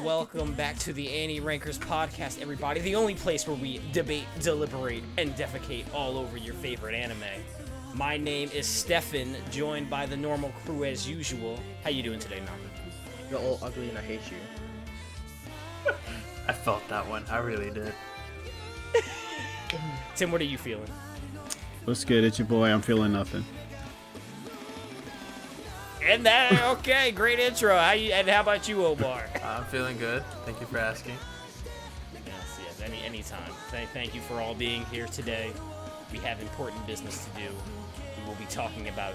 Welcome back to the AniRankers podcast, everybody. The only place where we debate, deliberate, and defecate all over your favorite anime. My name is Stefan, joined by the normal crew as usual. How you doing today, Malcolm? You're all ugly and I hate you. I felt that one. I really did. Tim, what are you feeling? What's good? It's your boy. I'm feeling nothing. And that, okay, great intro. And how about you, Omar? I'm feeling good. Thank you for asking. Yes, anytime. Thank you for all being here today. We have important business to do. We will be talking about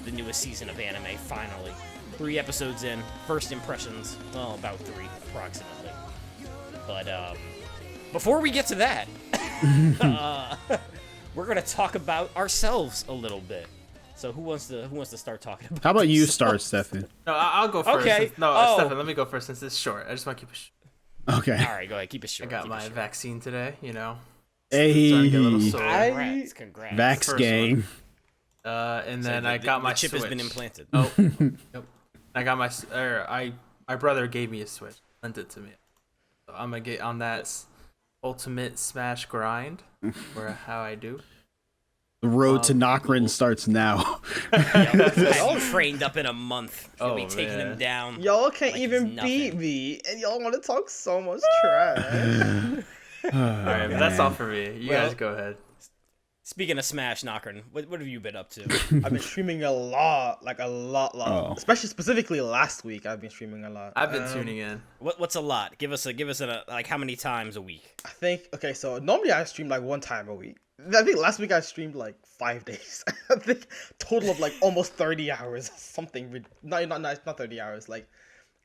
the newest season of anime, finally. 3 episodes in, first impressions, well, about 3, approximately. But, before we get to that, we're going to talk about ourselves a little bit. So who wants to start talking about? How about you themselves? start, Stefan? No, I'll go first. Okay. Stefan, let me go first since it's short. I just want to keep it short. Okay. All right, go ahead. Keep it short. I got my vaccine today, you know. Hey. Starting to get a little sore. Congrats. Vax First gang. And then So I got my chip Switch. has been implanted. Oh, yep. I got my brother gave me a Switch, lent it to me. So I'm gonna get on that ultimate Smash grind, or how I do. The road to Nokrin starts now. I'm trained up in a month. Gonna be Oh, taking man. him down. Y'all can't Like even it's beat nothing. me, and y'all want to talk so much trash. All right, but that's all for me. You guys go ahead. Speaking of Smash, Knockern, what have you been up to? I've been streaming a lot, like a lot. Oh. Specifically last week, I've been streaming a lot. I've been tuning in. What's a lot? Give us like how many times a week? I think, okay, so normally I stream like 1 time a week. I think last week I streamed like 5 days. I think total of like almost 30 hours. Something, not 30 hours, like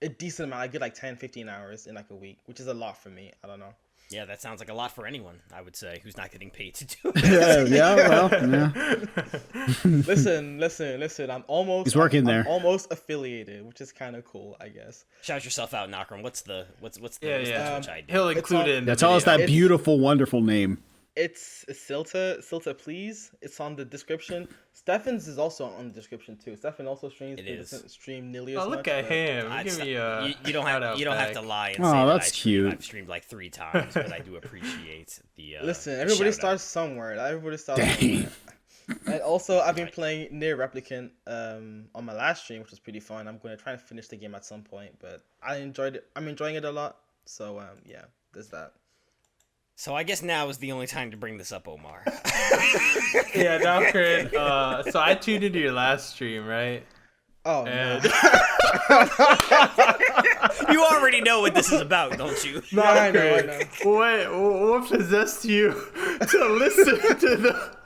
a decent amount. I get like 10, 15 hours in like a week, which is a lot for me. I don't know. Yeah, that sounds like a lot for anyone, I would say, who's not getting paid to do it. Listen. I'm almost. He's working there. I'm almost affiliated, which is kind of cool, I guess. Shout yourself out, Knockern. What's the Twitch ID? He'll include it in the Tell us that video. beautiful, wonderful name. It's Silta, please. It's on the description. Stefan's is also on the description too. Stefan also streams. It He is. doesn't stream nearly as Oh, much. look at but- him. I'd Give stop- me a you don't have to lie and Oh, say that that's cute. I've streamed like 3 times, but I do appreciate the. Listen, the everybody shout-out. starts somewhere. Everybody starts Dang. somewhere. And also, I've been playing Near Replicant on my last stream, which was pretty fun. I'm going to try and finish the game at some point, but I enjoyed it. I'm enjoying it a lot. So yeah, there's that. So I guess now is the only time to bring this up, Omar. Yeah, Doctor. So I tuned into your last stream, right? Oh And no. You already know what this is about, don't you? Yeah, I know. What possessed you to listen to the?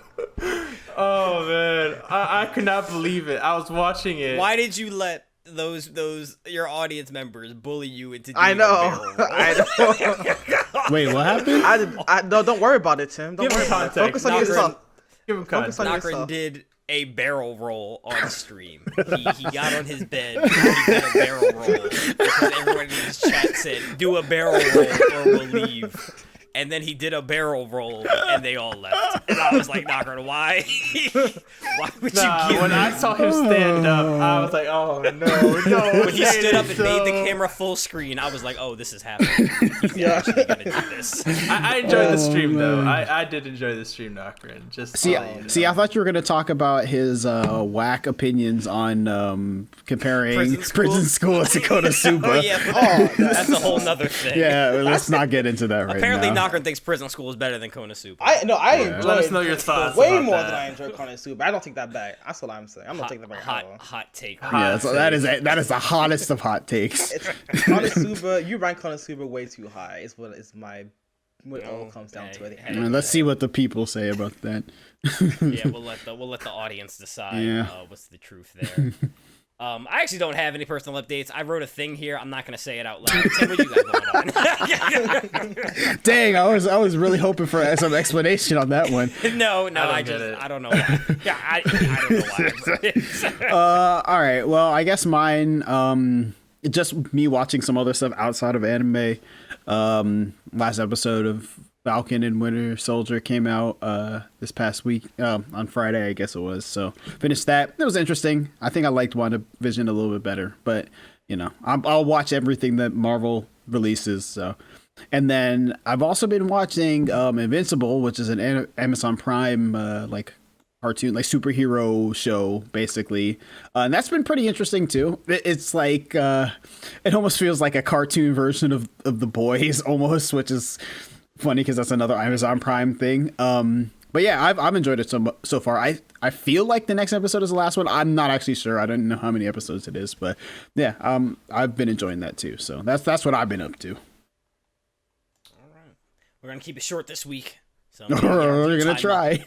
Oh man, I could not believe it. I was watching it. Why did you let those your audience members bully you into doing I a know. barrel roll? I know. Wait, what happened? No, don't worry about it, Tim. Don't Give worry him about it. context. Focus on Knockern- yourself. Give him Focus context. on Knockern yourself. did a barrel roll on stream. He got on his bed and he did a barrel roll because everyone in his chat said, "Do a barrel roll or we'll leave." And then he did a barrel roll and they all left. And I was like, Knockern, why? Why would you give When me? I saw him stand up, I was like, oh no. When he stood up and made the camera full screen, I was like, oh, this is happening. He's actually gonna do this. I enjoyed the stream though. man. I did enjoy the stream, Knockern. Just See, so you know. see, I thought you were gonna talk about his whack opinions on comparing Prison School? School to Konosuba. Oh yeah, that's a whole nother thing. Yeah, let's not get into that right Apparently, now. Knockern thinks Prison School is better than Konosuba. I enjoyed Let us know your thoughts way about more that. than I enjoy Konosuba. I don't take that back. That's what I'm saying. I'm not taking that back at all. hot take. Yeah, so that is the hottest of hot takes. It's Konosuba. You rank Konosuba way too high. Is what is my what it all comes down to. At the end. And let's see what the people say about that. Yeah, we'll let the audience decide Yeah. what's the truth there. I actually don't have any personal updates. I wrote a thing here. I'm not gonna say it out loud. Tim, what you got going on? Dang, I was really hoping for some explanation on that one. No, I don't know why. Yeah, I don't know why. All right, well, I guess mine, just me watching some other stuff outside of anime. Last episode of Falcon and Winter Soldier came out this past week, on Friday, I guess it was. So finished that. It was interesting. I think I liked WandaVision a little bit better, but I'll watch everything that Marvel releases. So, and then I've also been watching Invincible, which is an Amazon Prime cartoon, like superhero show, basically, and that's been pretty interesting too. It's like it almost feels like a cartoon version of The Boys, almost, which is funny because that's another Amazon Prime thing. But yeah, I've enjoyed it so far. I feel like the next episode is the last one. I'm not actually sure. I don't know how many episodes it is, but yeah, I've been enjoying that too. So that's what I've been up to. All right, we're gonna keep it short this week. So we're gonna try.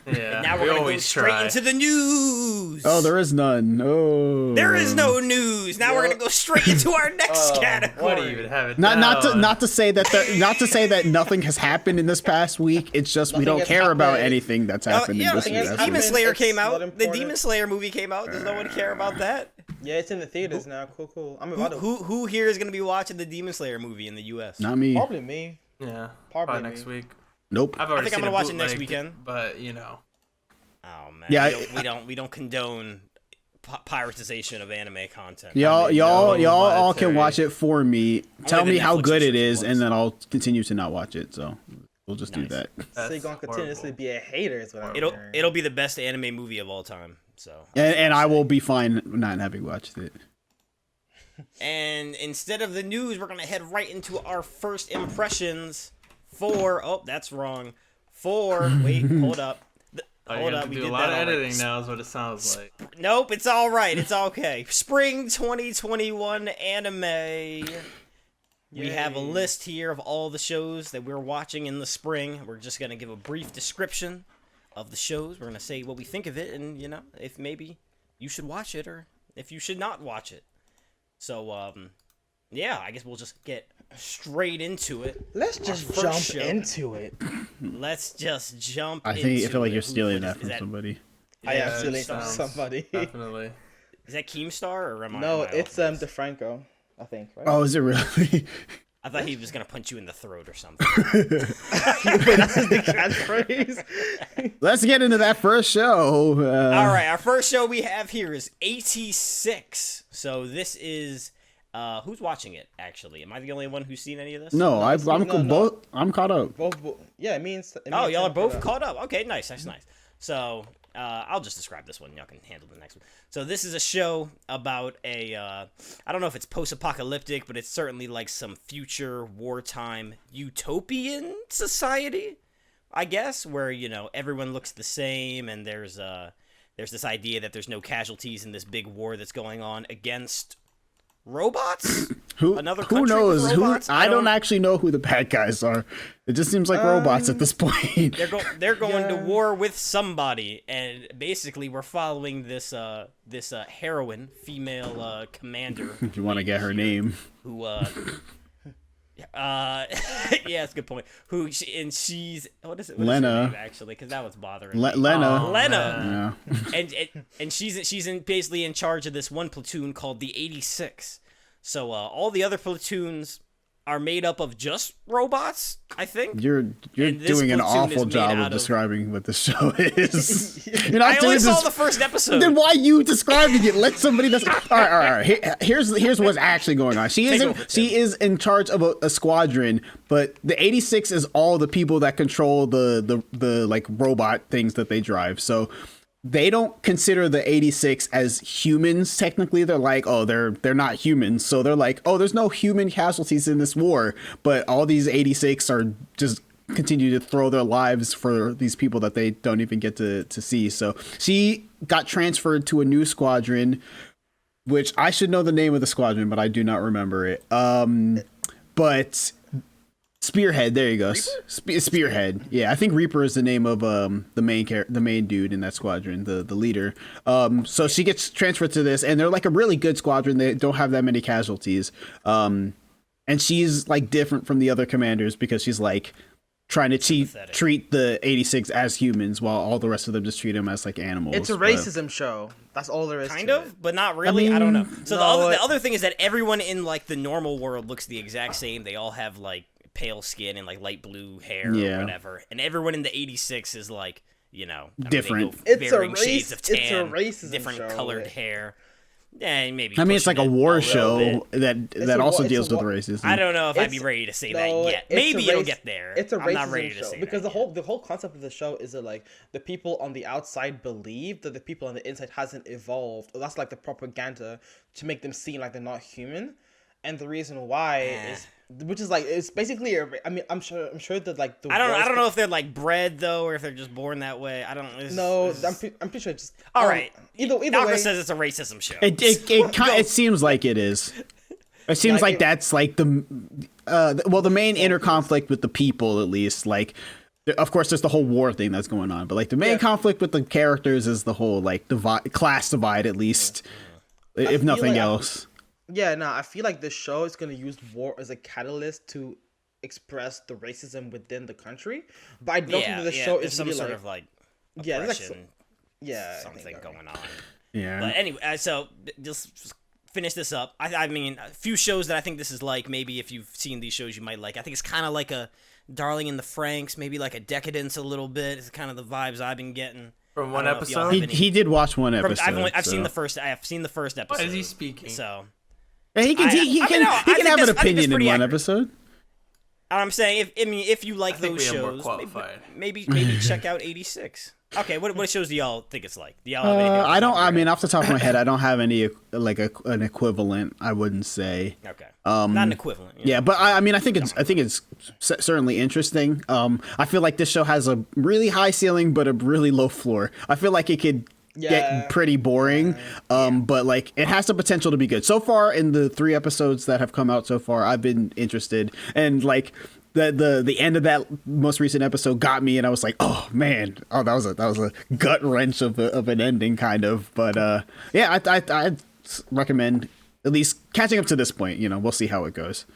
Yeah, and now we're gonna go straight into the news. Oh, there is none. Oh, there is no news. Now we're gonna go straight into our next category. What do you even have it? Not to say that nothing has happened in this past week. It's just we don't care about anything that's happened in this week. Demon Slayer came out. The Demon Slayer movie came out. Does no one care about that? Yeah, it's in the theaters now. Cool. Who here is gonna be watching the Demon Slayer movie in the U.S.? Not me. Probably me. Yeah, probably next week. Nope. I think I'm gonna watch it next weekend. But Oh man. Yeah, we don't condone piratisation of anime content. Y'all can watch it for me. Tell me how Netflix good it is, and then I'll continue to not watch it. So we'll just do that. So you're gonna continuously be a hater, is what I'm hearing. It'll be the best anime movie of all time. So and I will be fine not having watched it. And instead of the news, we're gonna head right into our first impressions for. Oh, that's wrong. Wait, hold up. Hold up, we do did a lot of that editing now is what it sounds like. Nope, it's all right. It's okay. Spring 2021 anime. Yay. We have a list here of all the shows that we're watching in the spring. We're just going to give a brief description of the shows. We're going to say what we think of it and, if maybe you should watch it or if you should not watch it. So, yeah, I guess we'll just get straight into it. Let's just jump into it. Let's just jump I feel like you're stealing that from somebody. I am stealing from somebody. Definitely. Is that Keemstar or am I? No, it's DeFranco, I think. Right? Oh, is it really? I thought he was gonna punch you in the throat or something. Wait, that's his new catchphrase. Let's get into that first show. All right, our first show we have here is 86. So this is who's watching it actually? Am I the only one who's seen any of this? No, I'm caught up. Both, yeah, it means. Oh, y'all are both caught up. Okay, nice. So I'll just describe this one. Y'all can handle the next one. So this is a show about a I don't know if it's post-apocalyptic, but it's certainly like some future wartime utopian society, I guess, where everyone looks the same, and there's this idea that there's no casualties in this big war that's going on against robots. Who knows? I don't actually know who the bad guys are. It just seems like robots at this point. They're going to war with somebody, and basically we're following this heroine, female commander. If you want to get her name, who yeah, that's a good point. She's what is it? Lena. Her name, actually, because that was bothering me. Lena. Lena. Yeah. and she's basically in charge of this one platoon called the 86. So all the other platoons are made up of just robots, I think. You're doing an awful job of describing what the show is. You're not I only saw the first episode. Then why are you describing it? Let somebody that's all right. Here's what's actually going on. She is in charge of a squadron, but the 86 is all the people that control the like robot things that they drive. So they don't consider the 86 as humans. Technically, they're like, oh, they're not humans. So they're like, oh, there's no human casualties in this war. But all these 86 are just continue to throw their lives for these people that they don't even get to see. So she got transferred to a new squadron, which I should know the name of the squadron, but I do not remember it. But Spearhead, there you go. Spearhead. Yeah, I think Reaper is the name of the main dude in that squadron, the leader. So she gets transferred to this, and they're like a really good squadron. They don't have that many casualties. And she's like different from the other commanders because she's like trying to sympathetic. treat the 86 as humans while all the rest of them just treat them as like animals. It's a but- racism show. That's all there is. Kind to of, it. but not really. I don't know. So no, the other thing is that everyone in like the normal world looks the exact same. They all have like pale skin and like light blue hair Yeah. or whatever. And everyone in the 86 is like, I mean, Different. They go It's a varying shades of tan, it's a racism different show. colored hair. Yeah, maybe. I mean, it's like pushing a it war little show bit. that a also war- deals it's a with war- racism. I don't know if I'd be It's- ready to say no, that yet. it's Maybe a it'll race- get there. It's a I'm not racism ready to show say because that the whole concept of the show is that like the people on the outside believe that the people on the inside hasn't evolved. That's like the propaganda to make them seem like they're not human, and the reason why is which is like it's basically I'm sure that like the I don't know if they're like bred though, or if they're just born that way. I don't. I'm pretty sure it's just All right. Either Doctor way, says it's a racism show. It seems like it is. It seems like that's like the main inner conflict with the people, at least. Like, of course, there's the whole war thing that's going on, but like the main conflict with the characters is the whole like class divide, at least, if nothing else. Yeah, no, I feel like the show is going to use war as a catalyst to express the racism within the country, but I don't think that the show there's is some really sort like, of like yeah, there's like oppression, I something think going on. Yeah. But anyway, so just finish this up. I mean, a few shows that I think this is like. Maybe if you've seen these shows, you might like. I think it's kind of like a Darling in the Franxx, maybe like a Decadence a little bit. It's kind of the vibes I've been getting From one I don't know if y'all episode? have any- He did watch one episode. I've so. seen the first. I have seen the first episode. Why is he speaking? So Yeah, he can I mean, no, I he can think have an that's- I think that's opinion in pretty one accurate. episode. I'm saying, if you like I think those we have more shows, qualified. maybe check out 86. Okay, what shows do y'all think it's like? Do y'all have anything off the I top don't. of your I mean, head? off the top of my head, I don't have any like an equivalent. I wouldn't say. Okay, not an equivalent. you know. Yeah, but I mean, I think it's certainly interesting. I feel like this show has a really high ceiling, but a really low floor. I feel like it could Yeah. get pretty boring, but like it has the potential to be good. So far, in the 3 episodes that have come out so far, I've been interested, and like the end of that most recent episode got me, and I was like, oh man, that was a gut wrench of an ending, kind of. But yeah, I recommend at least catching up to this point. We'll see how it goes.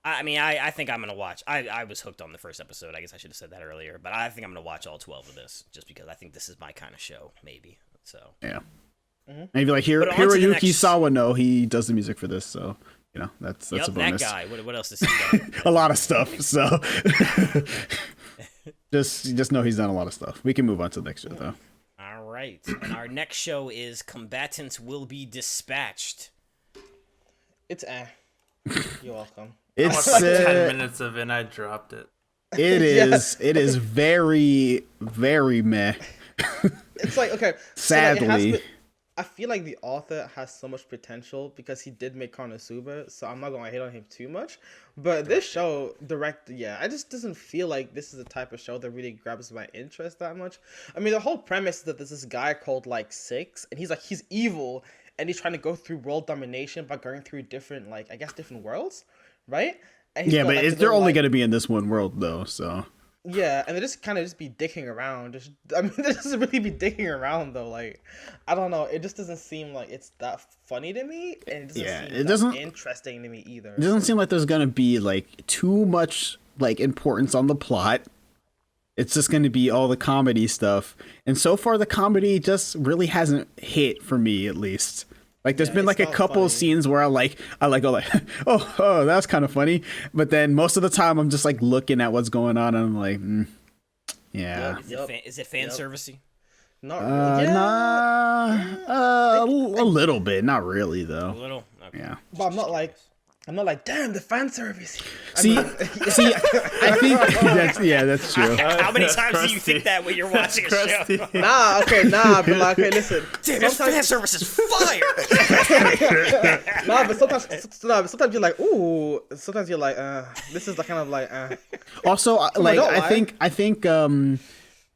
I mean, I think I'm gonna watch. I was hooked on the first episode. I guess I should have said that earlier, but I think I'm gonna watch all 12 of this just because I think this is my kind of show, maybe. So Yeah. Maybe like But on to the Hiroyuki next- Sawano, he does the music for this, so that's yep, a that bonus. guy. What else has he done? A lot of stuff. So just know he's done a lot of stuff. We can move on to the next show though. All right, and our next show is Combatants Will Be Dispatched. it's You're welcome. I It's watched like 10 minutes of it and I dropped it. it is it is very very meh. It's like okay. so, like, it has Sadly. to- I feel like the author has so much potential because he did make Konosuba, so I'm not gonna hate on him too much. But this show, I just doesn't feel like this is the type of show that really grabs my interest that much. I mean, the whole premise is that there's this guy called like Six, and he's evil, and he's trying to go through world domination by going through different different worlds, right? And he's Yeah, got, but like, the they're little, only like- going to be in this one world though, so Yeah, and they just kind of just be dicking around. They just really be dicking around though. Like, I don't know. It just doesn't seem like it's that funny to me, and it doesn't Yeah, seem it that doesn't- interesting to me either. it doesn't seem like there's going to be like too much like importance on the plot. It's just going to be all the comedy stuff. And so far the comedy just really hasn't hit for me, at least. Like there's been it's like a not couple of funny. scenes where I go like, oh, that's kind of funny. But then most of the time I'm just like looking at what's going on and I'm like, yeah. Is it fan servicey? Not really. A little bit, not really A though. little. Okay. Yeah. But I'm not like, damn, the fan service. See, I think that's true. How many times do you crusty. think that when you're watching a show? Crusty. Nah, but like, okay, listen. Damn, this fan service is fire. But sometimes you're like, ooh. Sometimes you're like, this is the kind of like, Also, like don't I lie. think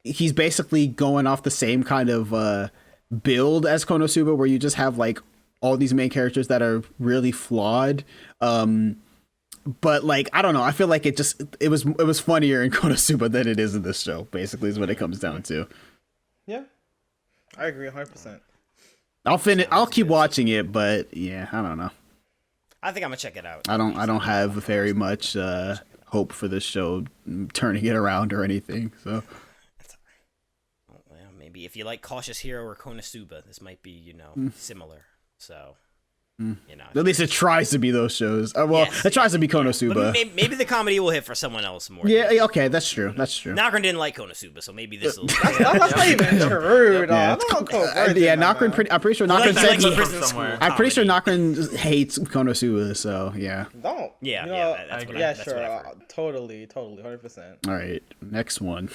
he's basically going off the same kind of build as Konosuba, where you just have like all these main characters that are really flawed. But like I don't know, I feel like it was funnier in Konosuba than it is in this show. Basically, is what it comes down to. yeah. I agree 100%. I'll keep watching it, but yeah, I don't know. I think I'm gonna check it out. I don't have very much hope for this show turning it around or anything. So Well, maybe if you like Cautious Hero or Konosuba, this might be similar. So. At least it tries to be those shows. It tries to be Konosuba. But maybe the comedy will hit for someone else more. Yeah, okay, that's true. That's true. Nagrin didn't like Konosuba, so maybe this will. That's not even true, dog. Nagrin. I'm pretty sure Nagrin said I'm pretty sure Nagrin. Nagrin hates Konosuba. So yeah. Don't. That's sure. Totally, 100%. All right, next one.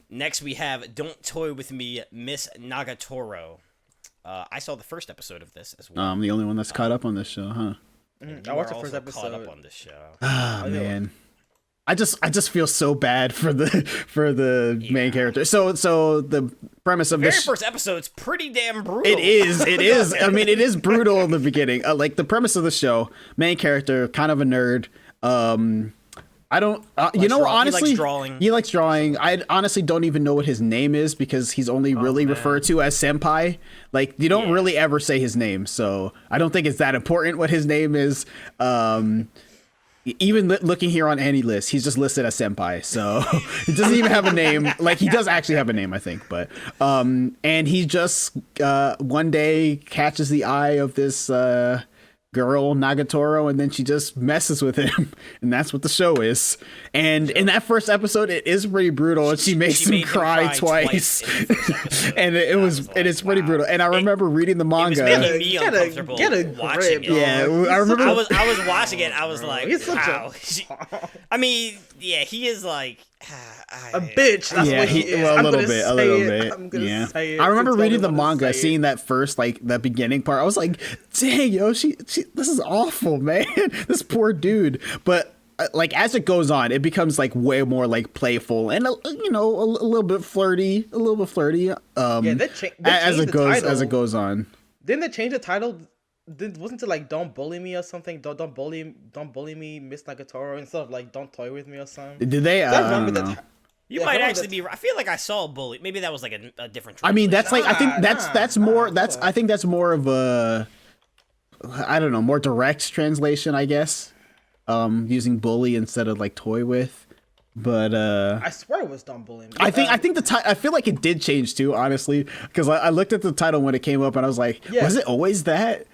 Next we have Don't Toy With Me, Miss Nagatoro. I saw the first episode of this as well. I'm the only one that's caught up on this show, huh? I watched the first episode. Caught up on this show. Ah, man. I just feel so bad for the main character. So the premise of The very this first episode's pretty damn brutal. It is. I mean, it is brutal in the beginning. Like the premise of the show, main character, kind of a nerd. I don't, honestly, he likes drawing. I honestly don't even know what his name is because he's only really referred to as senpai. Like you don't really ever say his name, so I don't think it's that important what his name is. Even looking here on AniList, he's just listed as senpai, so he doesn't even have a name. Like he does actually have a name, I think, but and he just one day catches the eye of this girl Nagatoro, and then she just messes with him, and that's what the show is. And in that first episode, it is pretty brutal, and she makes him cry twice. And it's pretty brutal. And I remember reading the manga. It was making me uncomfortable watching it. Yeah, I remember. I was watching it. I was like, wow. I mean, yeah, he is like a bitch. That's what he is. Well, a little bit. I'm gonna say it. I remember reading the manga, seeing that first, like that beginning part. I was like, dang, yo, she this is awful, man. This poor dude. But like as it goes on, it becomes like way more like playful and a little bit flirty. As it goes on. Didn't they change the title? Wasn't it like "Don't bully me" or something? Don't bully me, Miss Nagatoro, instead of like "Don't toy with me" or something. Did they? I don't know. You might actually be. I feel like I saw a bully. Maybe that was like a different. I mean, that's like I think that's more. I think that's more of a. I don't know, more direct translation, I guess. Using bully instead of like toy with. But I swear it was "Don't bully me." I think the I feel like it did change too, honestly, because I looked at the title when it came up and I was like, was it always that?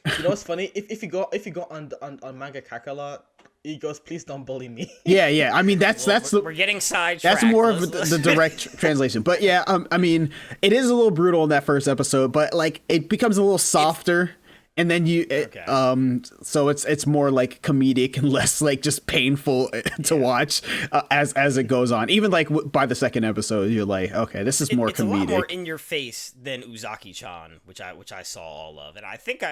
You know what's funny? If you go on Manga Kakalot, he goes, "Please don't bully me." Yeah. I mean, we're getting sidetracked. That's more of the direct translation. But yeah, I mean, it is a little brutal in that first episode, but like it becomes a little softer, and then so it's more like comedic and less like just painful to watch as it goes on. Even like by the second episode, you're like, okay, this is more it's comedic. It's a lot more in your face than Uzaki-chan, which I saw all of, and I think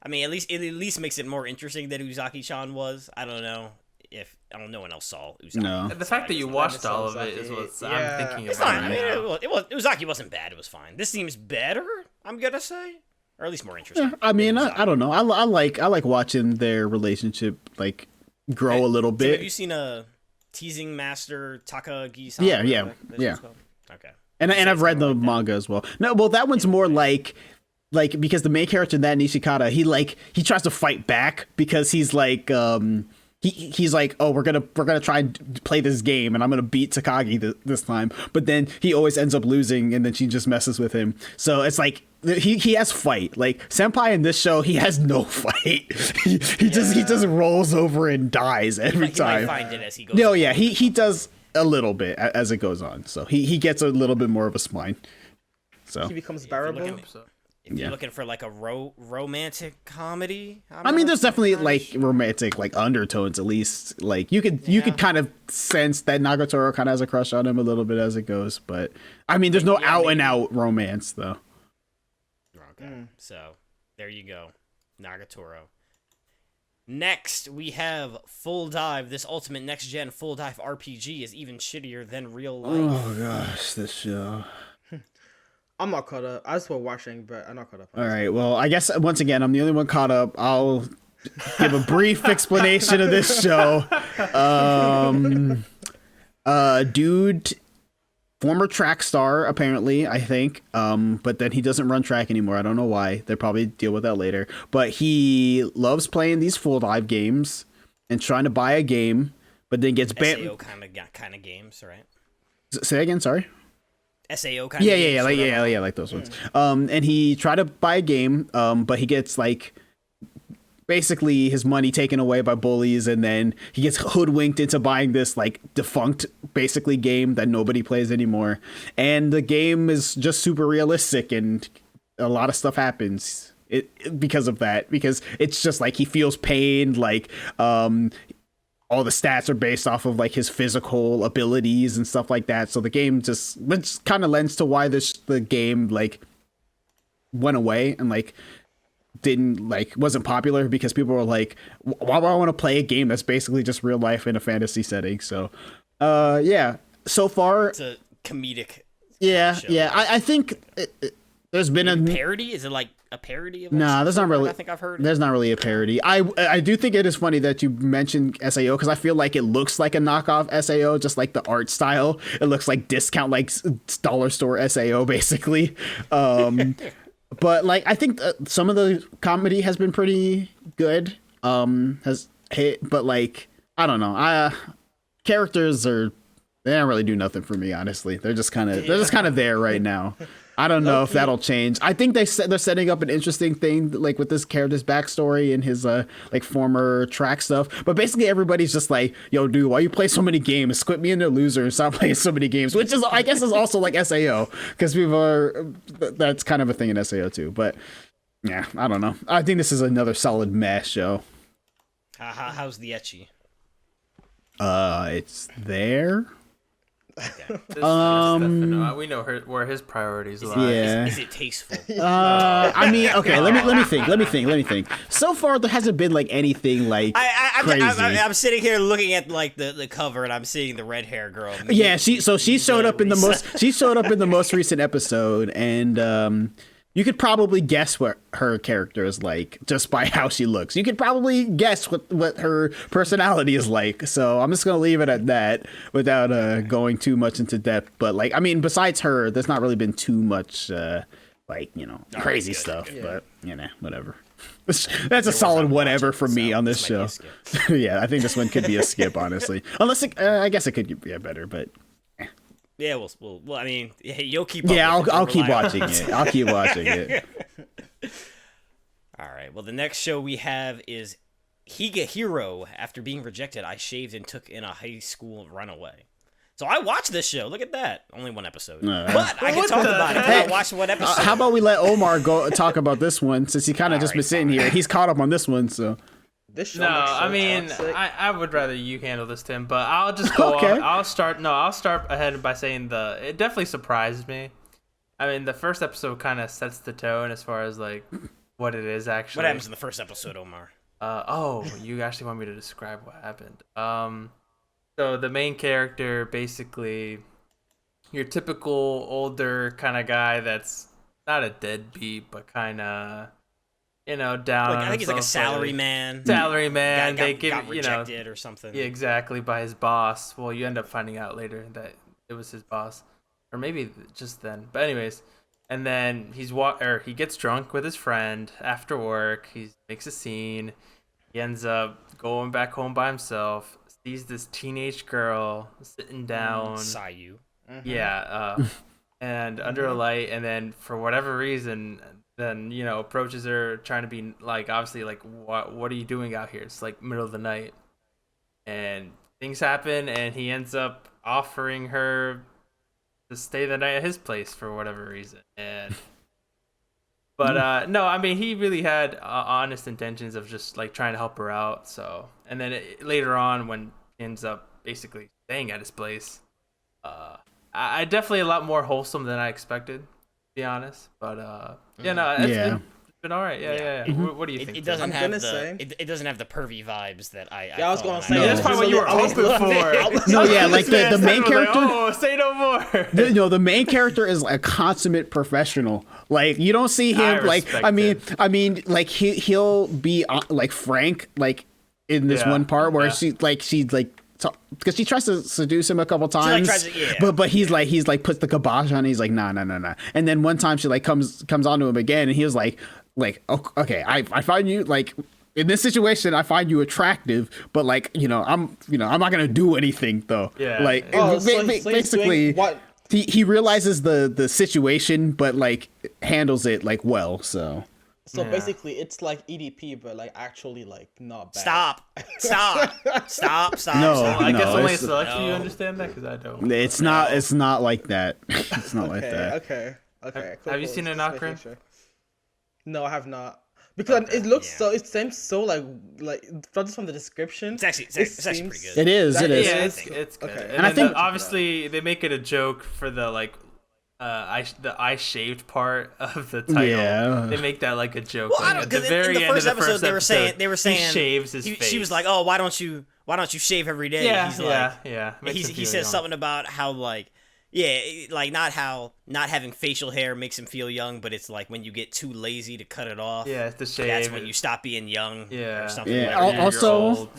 I mean, it at least makes it more interesting than Uzaki-chan was. I don't know if no one else saw Uzaki. No. The fact that you watched all of it is what I'm thinking about. I mean, Uzaki wasn't bad. It was fine. This seems better, I'm gonna say, or at least more interesting. Yeah, I mean, I don't know. I like watching their relationship like grow a little bit. Have you seen a Teasing Master Takagi-san? Yeah. Okay. And I've read the manga as well. No, well, that one's more like because the main character in that, Nishikata, he tries to fight back because he's like he's like, oh, we're gonna try and play this game and I'm gonna beat Takagi this time, but then he always ends up losing and then she just messes with him. So it's like he has fight. Like senpai in this show, he has no fight. he just rolls over and dies every time. He might find it as he goes. No, yeah, he does a little bit as it goes on. So he gets a little bit more of a spine. So he becomes bearable. If you're looking for like a romantic comedy, I mean, there's definitely like romantic like undertones at least. Like you could kind of sense that Nagatoro kind of has a crush on him a little bit as it goes, but I mean, there's no out and out romance though. Okay, so there you go, Nagatoro. Next, we have Full Dive. This ultimate next gen Full Dive RPG is even shittier than real life. Oh gosh, this show. I'm not caught up. I just was watching, but I'm not caught up. All right. Well, I guess once again, I'm the only one caught up. I'll give a brief explanation of this show. Dude, former track star, apparently, I think. But then he doesn't run track anymore. I don't know why. They'll probably deal with that later. But he loves playing these full dive games and trying to buy a game. but then gets banned. SAO kind of games, right? Say again, sorry. SAO kind Yeah, of yeah, games. yeah, like those ones. And he tried to buy a game, but he gets like basically his money taken away by bullies, and then he gets hoodwinked into buying this like defunct basically game that nobody plays anymore. And the game is just super realistic, and a lot of stuff happens because of that, because it's just like he feels pain, like all the stats are based off of like his physical abilities and stuff like that. So the game just which kind of lends to why the game like went away and like wasn't popular, because people were like, why would I want to play a game that's basically just real life in a fantasy setting? So yeah, so far It's a comedic. yeah show. I think there's been a Parody? Is it like a parody of? Like, Nah, there's not really. I think I've heard. There's not really a parody. I do think it is funny that you mentioned SAO, because I feel like it looks like a knockoff SAO, just like the art style. It looks like discount, like dollar store SAO, basically. But like I think some of the comedy has been pretty good. Has hit, but like I don't know. Characters they don't really do nothing for me, honestly. They're just kind of there right now. I don't know if that'll change. I think they're setting up an interesting thing, like with this character's backstory and his like former track stuff. But basically, everybody's just like, "Yo, dude, why you play so many games? Quit being a loser and stop playing so many games." Which is, I guess, is also like SAO, because that's kind of a thing in SAO too. But yeah, I don't know. I think this is another solid meh show. How's the ecchi? It's there. Okay. We know where his priorities lie. Yeah. Is it tasteful? I mean, okay. Let me think. So far, there hasn't been like anything like crazy. I'm sitting here looking at like the cover, and I'm seeing the red hair girl. Yeah, she showed up in the most recent episode, and you could probably guess what her character is like just by how she looks. You could probably guess what her personality is like. So I'm just gonna leave it at that without going too much into depth. But like, I mean, besides her, there's not really been too much crazy stuff. Yeah. But whatever. That's a solid whatever from me on this show. Yeah, I think this one could be a skip, honestly. Unless I guess it could be better, but. Yeah, well, I mean, you'll keep. Up yeah, with I'll keep watching it. I'll keep watching it. All right. Well, the next show we have is Higa Hero. After being rejected, I shaved and took in a high school runaway. So I watched this show. Look at that. Only one episode. But I can talk about it. I watched one episode. How about we let Omar go talk about this one, since he kind of just been sitting here. He's caught up on this one, so. This show No, looks so I mean, toxic. I would rather you handle this, Tim. But I'll just go. Okay. I'll start ahead by saying it definitely surprised me. I mean, the first episode kind of sets the tone as far as like what it is actually. What happens in the first episode, Omar? You actually want me to describe what happened? So the main character, basically, your typical older kind of guy that's not a deadbeat, but kind of. Down. I think he's like a salary man. Salary man. Got they give rejected or something. Yeah, exactly, by his boss. Well, you end up finding out later that it was his boss, or maybe just then. But anyways, and then he gets drunk with his friend after work. He makes a scene. He ends up going back home by himself. Sees this teenage girl sitting down. Sayu. Mm-hmm. Yeah, and under a light, and then for whatever reason. Then approaches her trying to be like, obviously, like, what are you doing out here? It's like middle of the night, and things happen, and he ends up offering her to stay the night at his place for whatever reason. But no, I mean, he really had honest intentions of just like trying to help her out. So, and then later on, when he ends up basically staying at his place, I definitely a lot more wholesome than I expected, to be honest. But it's been all right. Yeah. Mm-hmm. What do you think? It doesn't I'm have gonna the say- it doesn't have the pervy vibes that I. Yeah, I was thought gonna when say, I That's probably what you were hoping for. No, yeah, like the main character. Oh, say no more. The main character is a consummate professional. Like you don't see him I mean, like he'll be like frank, like in this one part where she's because she tries to seduce him a couple times, but he's like puts the kibosh on. He's like nah, and then one time she like comes onto him again, and he was like okay, I find you like in this situation, I find you attractive, but like, I'm not gonna do anything though. Yeah. Like, Oh, so he's basically, doing what? he realizes the situation, but like handles it like well. So So basically, it's like EDP, but like actually like not bad. Stop. No, Stop. I guess only a it's- select few understand that because I don't. it's not like that. It's not like that. Okay. Have you seen Just AniRankers? making sure. No, I have not. Because it looks so. It seems so like just from the description. It's actually pretty good. It is. That it is. Yeah, it's good. Okay. And I I think- think obviously they make it a joke for the like the I shaved part of the title. Yeah. They make that like a joke. Well, I like, don't at the because very in the end first of the episode first they were saying he shaves his face. She was like, "Oh, why don't you shave every day?" Yeah, He's yeah. Makes He him feel says young. something about how like not having facial hair makes him feel young, but it's like when you get too lazy to cut it off. Yeah, to shave. That's when you stop being young. Yeah. Or something Yeah, like that. also-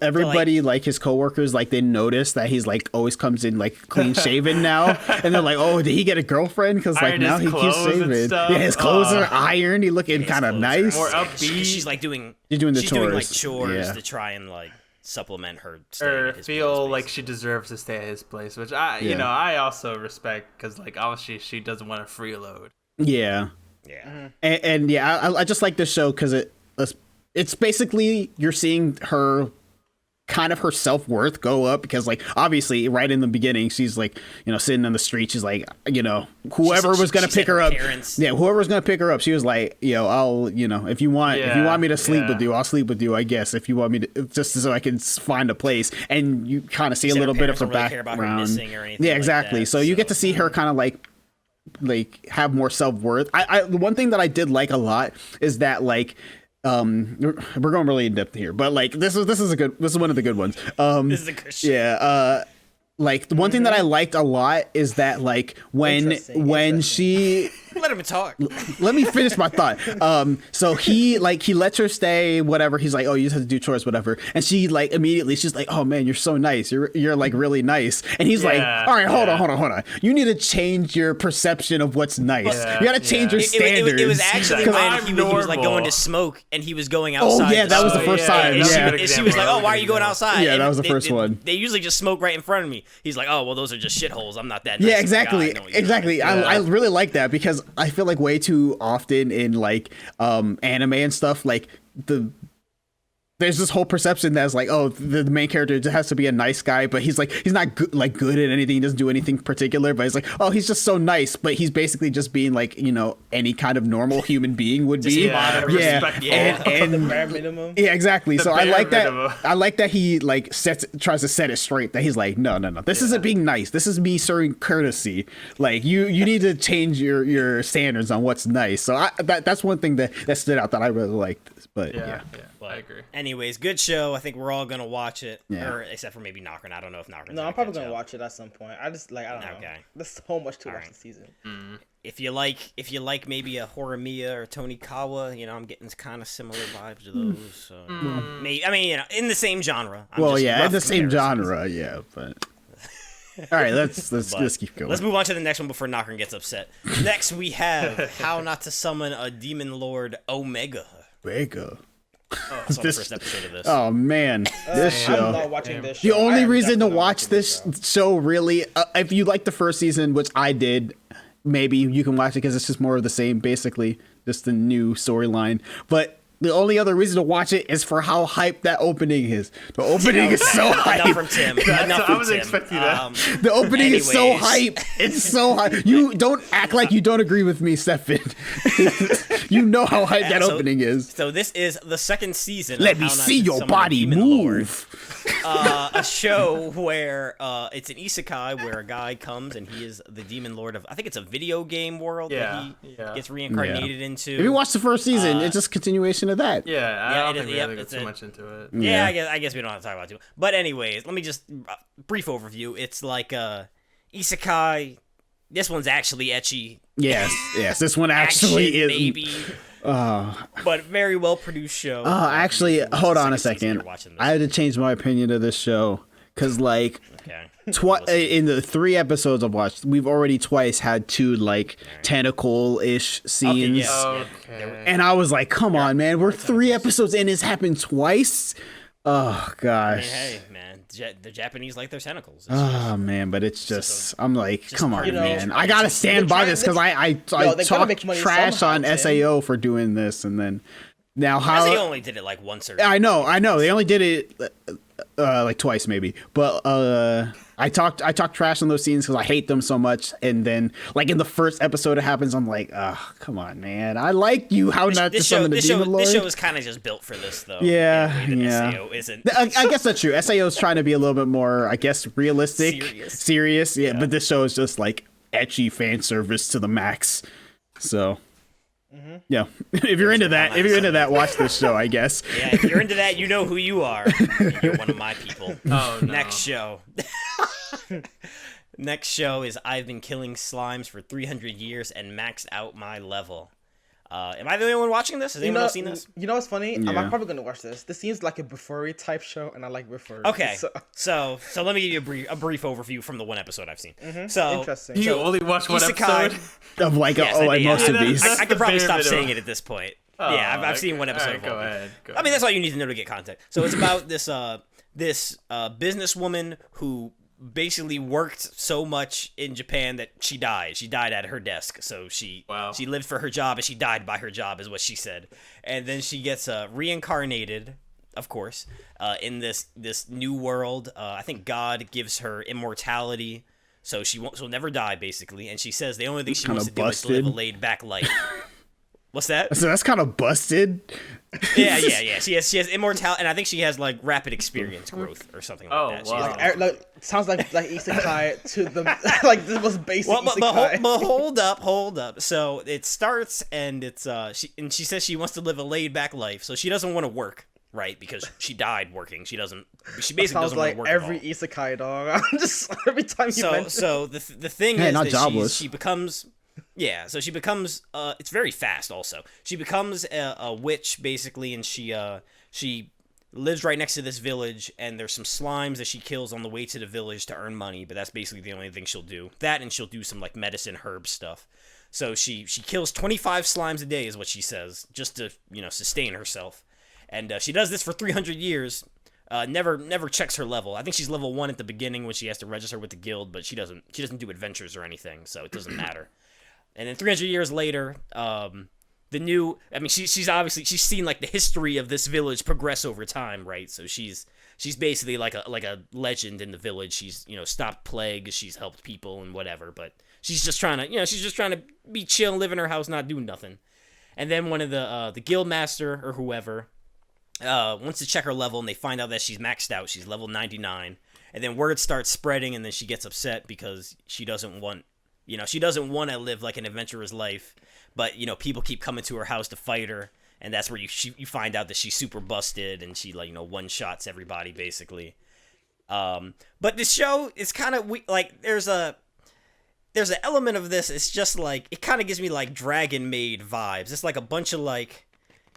Everybody like his coworkers, like they notice that he's like always comes in like clean shaven now, and they're like, "Oh, did he get a girlfriend?" Because like Ironed now his he keeps clothes and shaving. stuff. Yeah, his clothes are ironed. He looking kind of nice. More Because upbeat. she's like doing. You're doing the she's doing like chores. chores Yeah. to try and like supplement her. staying or at his feel place, like basically. she deserves to stay at his place, which I Yeah. I also respect because like obviously she doesn't want to freeload. Yeah, Yeah. and yeah, I just like this show because it's basically you're seeing her kind of her self-worth go up because like obviously right in the beginning she's like sitting on the street, she's like whoever was gonna she pick said her her up, parents- whoever was gonna pick her up, she was like, I'll if you want me to sleep with you, I'll sleep with you, I guess, if you want me to, just so I can find a place. And you kind of see a said her little bit of parents her don't really care about her background. missing or anything Yeah, like exactly. that, So you get to so- see her kind of like have more self-worth. The one thing that I did like a lot is that like we're going really in depth here, but like this is one of the good ones. This is a good show. Yeah, like the one thing that I liked a lot is that like when Interesting. she Let him talk. let me finish my thought. So he lets her stay, whatever. He's like, oh, you just have to do chores, whatever. And she like immediately, she's like, oh man, you're so nice. You're like really nice. And he's like, Yeah, all right, hold yeah. on. You need to change your perception of what's nice. Yeah, You got to change your It standards. was actually Because when I'm he was like normal. going to smoke and he was going Oh, outside. yeah, to that was the smoke. first time, And she- yeah. and she was like, "Oh, why are you going outside?" Yeah, And that was the first one. They usually just smoke right in front of me. He's like, "Oh, well, those are just shitholes. I'm not that." Nice Yeah, of a guy. exactly. I know what you're Exactly. talking I really like that because I feel like way too often in like anime and stuff, like there's this whole perception that's like, oh, the main character just has to be a nice guy, but he's not good at anything. He doesn't do anything particular, but he's like, oh, he's just so nice, but he's basically just being like, any kind of normal human being would be. moderate, respectful. And The bare minimum. yeah, exactly. So I bare like that. minimum. I like that he like tries to set it straight. That he's like, no. This isn't being nice. This is me showing courtesy. Like you need to change your standards on what's nice. So that's one thing that stood out that I really liked. But yeah. I agree. Anyways, good show. I think we're all gonna watch it. Yeah. Or except for maybe Knocker. I don't know if Knocker. No, I'm probably gonna watch it at some point. I don't know. Okay. There's so much to watch Alright. this season. If you like maybe a Horimiya or Tony Kawa, I'm getting kind of similar vibes to those. So maybe in the same genre. Well, Just yeah, rough the same comparisons. genre. Yeah, but all right, let's keep going. Let's move on to the next one before Knocker gets upset. Next, we have How Not to Summon a Demon Lord Omega. Vega. It's on the first episode of this. Oh man, this I'm show. not watching this show. The I only am reason to definitely not watch watching this show really, if you like the first season, which I did, maybe you can watch it because it's just more of the same, basically, just the new storyline. But the only other reason to watch it is for how hyped that opening is. The opening is so Enough hype. from Tim. Enough I from was Tim. expecting that. The opening is so Anyways. hype. It's so hype. You don't act like you don't agree with me, Stefan. You know how hype that so- opening is. So this is the second season. Let of me How Not see to your Summon a body Demon Lord. move. A show where it's an isekai where a guy comes and he is the demon lord of, I think it's a video game world that he gets reincarnated into. If you watch the first season, it's just a continuation of that. Yeah, I Yeah, don't it think is- we have yep, to go it's too a- much into it. Yeah, I guess we don't have to talk about it too. But anyways, let me just brief overview. It's like isekai. This one's actually ecchi. Yes. This one actually Action, is. maybe. But very well produced show. Actually, It's the hold on a second season second. you're watching this. I had to change my opinion of this show because, like, Okay. In the 3 episodes I've watched, we've already twice had 2 like tentacle-ish scenes. Okay. And I was like, come on, man, we're 3 episodes in, it's happened twice. Oh I gosh. mean, hey, man, the Japanese like their tentacles. Oh man, but it's just I'm like, come part on, of man. nature. I gotta stand by this because I gotta talk make money trash somehow, on Tim. SAO for doing this, and then now how They only did it like once or. I know. They only did it like twice maybe, but I talked trash on those scenes because I hate them so much. And then like in the first episode it happens, I'm like, oh come on, man. I like you. How not to summon the demon lord. This show is kind of just built for this, though. Yeah, in a way that yeah. SAO isn't. I guess that's true. SAO is trying to be a little bit more, I guess, realistic, serious. Yeah, but this show is just like etchy fan service to the max. So. Yeah, if you're into that, watch this show, I guess. Yeah, if you're into that, you know who you are. You're one of my people. Oh, no. Next show. Next show is I've been killing slimes for 300 years and maxed out my level. Am I the only one watching this? Has anyone else seen this? You know what's funny? Yeah. I'm probably gonna watch this. This seems like a Bufuri type show, and I like Bufuri. Okay, so let me give you a brief overview from the one episode I've seen. So Interesting. You only watched one Isekai- episode? Of like, Yes, I did, most yeah. of these. I could probably That's stop the saying minimum. it at this point. Oh, Yeah, I've seen one episode. Alright, of all go of them. ahead. I mean, that's all you need to know to get context. So it's about this businesswoman who basically worked so much in Japan that she died. She died at her desk. So she lived for her job and she died by her job, is what she said. And then she gets reincarnated, of course, in this new world. I think God gives her immortality, so she'll never die, basically. And she says the only thing she wants to do is to live a laid back life. What's that? So that's kind of busted. Yeah. She has immortality, and I think she has like rapid experience growth or something like that. She has, Like, sounds like isekai to the like the most basic isekai. but hold up. So it starts, and it's she says she wants to live a laid back life, so she doesn't want to work, right? Because she died working. She basically Sounds doesn't like want to work every at all. isekai dog. I'm just every time you mention. So the thing Hey, is not that jobless. she becomes. Yeah, so she becomes it's very fast also. She becomes a witch basically, and she lives right next to this village, and there's some slimes that she kills on the way to the village to earn money, but that's basically the only thing she'll do. That, and she'll do some like medicine herb stuff. So she kills 25 slimes a day is what she says, just to, sustain herself. And she does this for 300 years. Never checks her level. I think she's level 1 at the beginning when she has to register with the guild, but she doesn't do adventures or anything, so it doesn't matter. And then 300 years later, she's obviously seen like the history of this village progress over time, right? So she's basically like a legend in the village. She's stopped plagues, she's helped people and whatever, but she's just trying to be chill, live in her house, not do nothing. And then one of the guild master or whoever wants to check her level, and they find out that she's maxed out. She's level 99, and then word starts spreading, and then she gets upset because she doesn't want to live like an adventurer's life, but people keep coming to her house to fight her, and that's where you find out that she's super busted, and she one shots everybody basically. But the show is kind of like there's an element of this. It's just like it kind of gives me like Dragon Maid vibes. It's like a bunch of like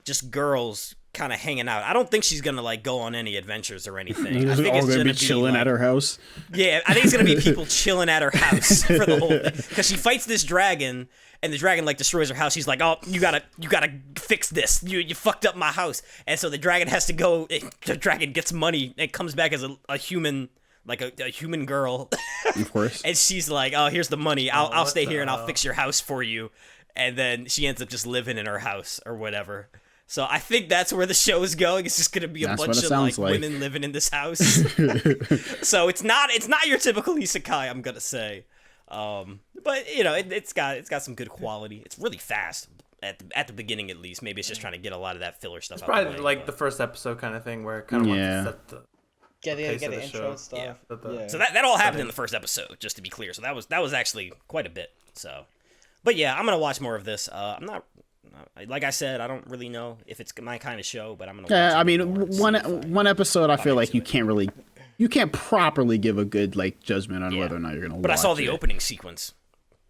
just girls kind of hanging out. I don't think she's gonna like go on any adventures or anything. I think all it's gonna gonna be chilling at her house. Yeah, I think it's gonna be people chilling at her house for the whole thing, because she fights this dragon, and the dragon like destroys her house. She's like, "Oh, you gotta fix this. You fucked up my house." And so the dragon has to go. The dragon gets money and comes back as a human, like a human girl. Of course. And she's like, "Oh, here's the money. I'll stay here and I'll fix your house for you." And then she ends up just living in her house or whatever. So I think that's where the show is going. It's just gonna be a bunch of like women living in this house. So it's not your typical isekai, I'm gonna say. But it's got some good quality. It's really fast at the beginning, at least. Maybe it's just trying to get a lot of that filler stuff. It's probably out the way, like the first episode kind of thing where it kind of wants to set the Get pace the of the intro show. and stuff. Yeah. So that all happened in the first episode, just to be clear. So that was actually quite a bit. So, but yeah, I'm gonna watch more of this. I'm not. Like I said, I don't really know if it's my kind of show, but I'm gonna. Yeah, watch I it mean, more and see if one episode, I feel like into you can't properly give a good like judgment on whether or not you're gonna. But watch I saw the it. opening sequence,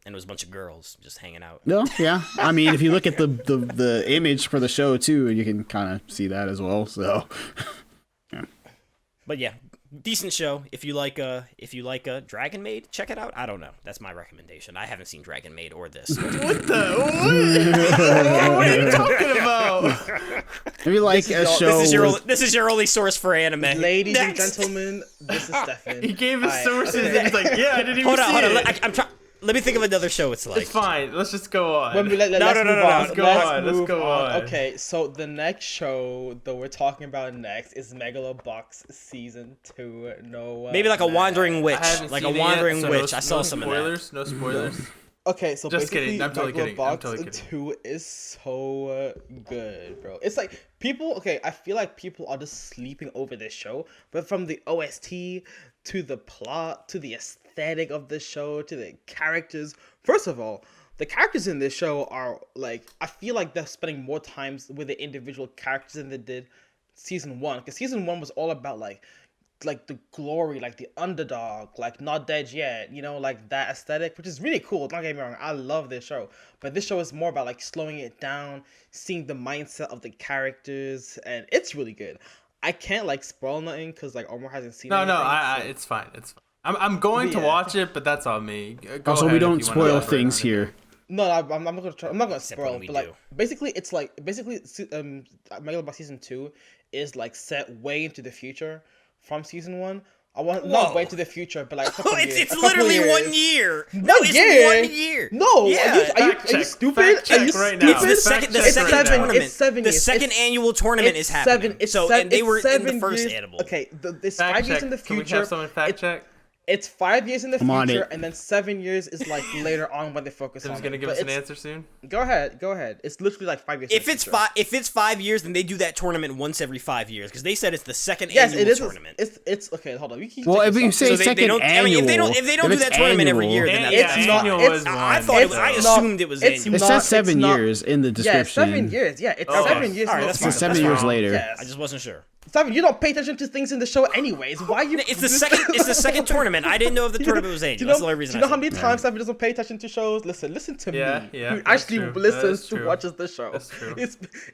and it was a bunch of girls just hanging out. No, yeah. I mean, if you look at the image for the show too, you can kind of see that as well. So, But yeah, decent show. If you like Dragon Maid, check it out. I don't know. That's my recommendation. I haven't seen Dragon Maid or this. What are you talking about? Maybe like a show. This is your only source for anime. Ladies and gentlemen, this is Stefan. He gave his sources okay. and he's like, yeah, I didn't even see Hold on. it. I'm trying. Let me think of another show it's like. It's fine. Let's just go on. Let's move Let's on. go on. Okay, so the next show that we're talking about next is Megalobox Season 2. No. Maybe like a Wandering Witch. I haven't Like a seen it Wandering yet, so Witch. no, I saw some spoilers, of that. No spoilers. Okay, so Just basically, kidding. I'm totally kidding. Megalobox 2 is so good, bro. It's like I feel like people are just sleeping over this show, but from the OST to the plot to the aesthetic of the show to the characters. First of all, the characters in this show are like, I feel like they're spending more times with the individual characters than they did season 1, because season 1 was all about like the glory, like the underdog, like not dead yet, like that aesthetic, which is really cool. Don't get me wrong, I love this show, but this show is more about like slowing it down, seeing the mindset of the characters, and it's really good. I can't like spoil nothing because like Omar hasn't seen it. No, it's fine. It's fine. I'm going to watch it, but that's on me. Also, we don't spoil things here. No, I'm not gonna try. I'm not gonna spoil, we but like do. basically, it's like Megalobox Season 2 is like set way into the future from season 1. I want not way into the future, but like a couple years. It's a couple literally years. 1 year. No, What it's year? 1 year. No, Yeah. are you stupid? Fact check Are you right stupid? now. It's the second Fact check It's right second now. tournament. It's 7 The years. second annual tournament is happening. And they were in the first animal. Okay, it's Fact 5 years check. in the Can we future. have someone fact check? It's 5 years in the I'm on future, it. and then 7 years is like later on when they focus on Tim's it. gonna give But us an it's- answer soon. Go ahead. It's literally like 5 years. If in it's the future. if it's 5 years, then they do that tournament once every 5 years because they said it's the second Yes, annual it is. tournament. It's okay. Hold on. Well, if you say So they second don't- I mean, annual, if they don't do that tournament every year, then Yeah, that's it's fine. not- annual was it's- one. I thought it's I not- assumed it was it's annual. It not- says 7 not- years in the Yeah, description. 7 years. Yeah, it's Okay. 7 years. All right, in that's the fine. So future. 7 years later. Yes. I just wasn't sure. Simon, you don't pay attention to things in the show anyways. Why you? It's the second. It's the second tournament. I didn't know if the tournament was annual. Do you That's know, the only reason. do you know I how said many times Simon doesn't pay attention to shows? Listen to Yeah, me. yeah, Who that's actually true. listens That's to true. watches the show. That's true.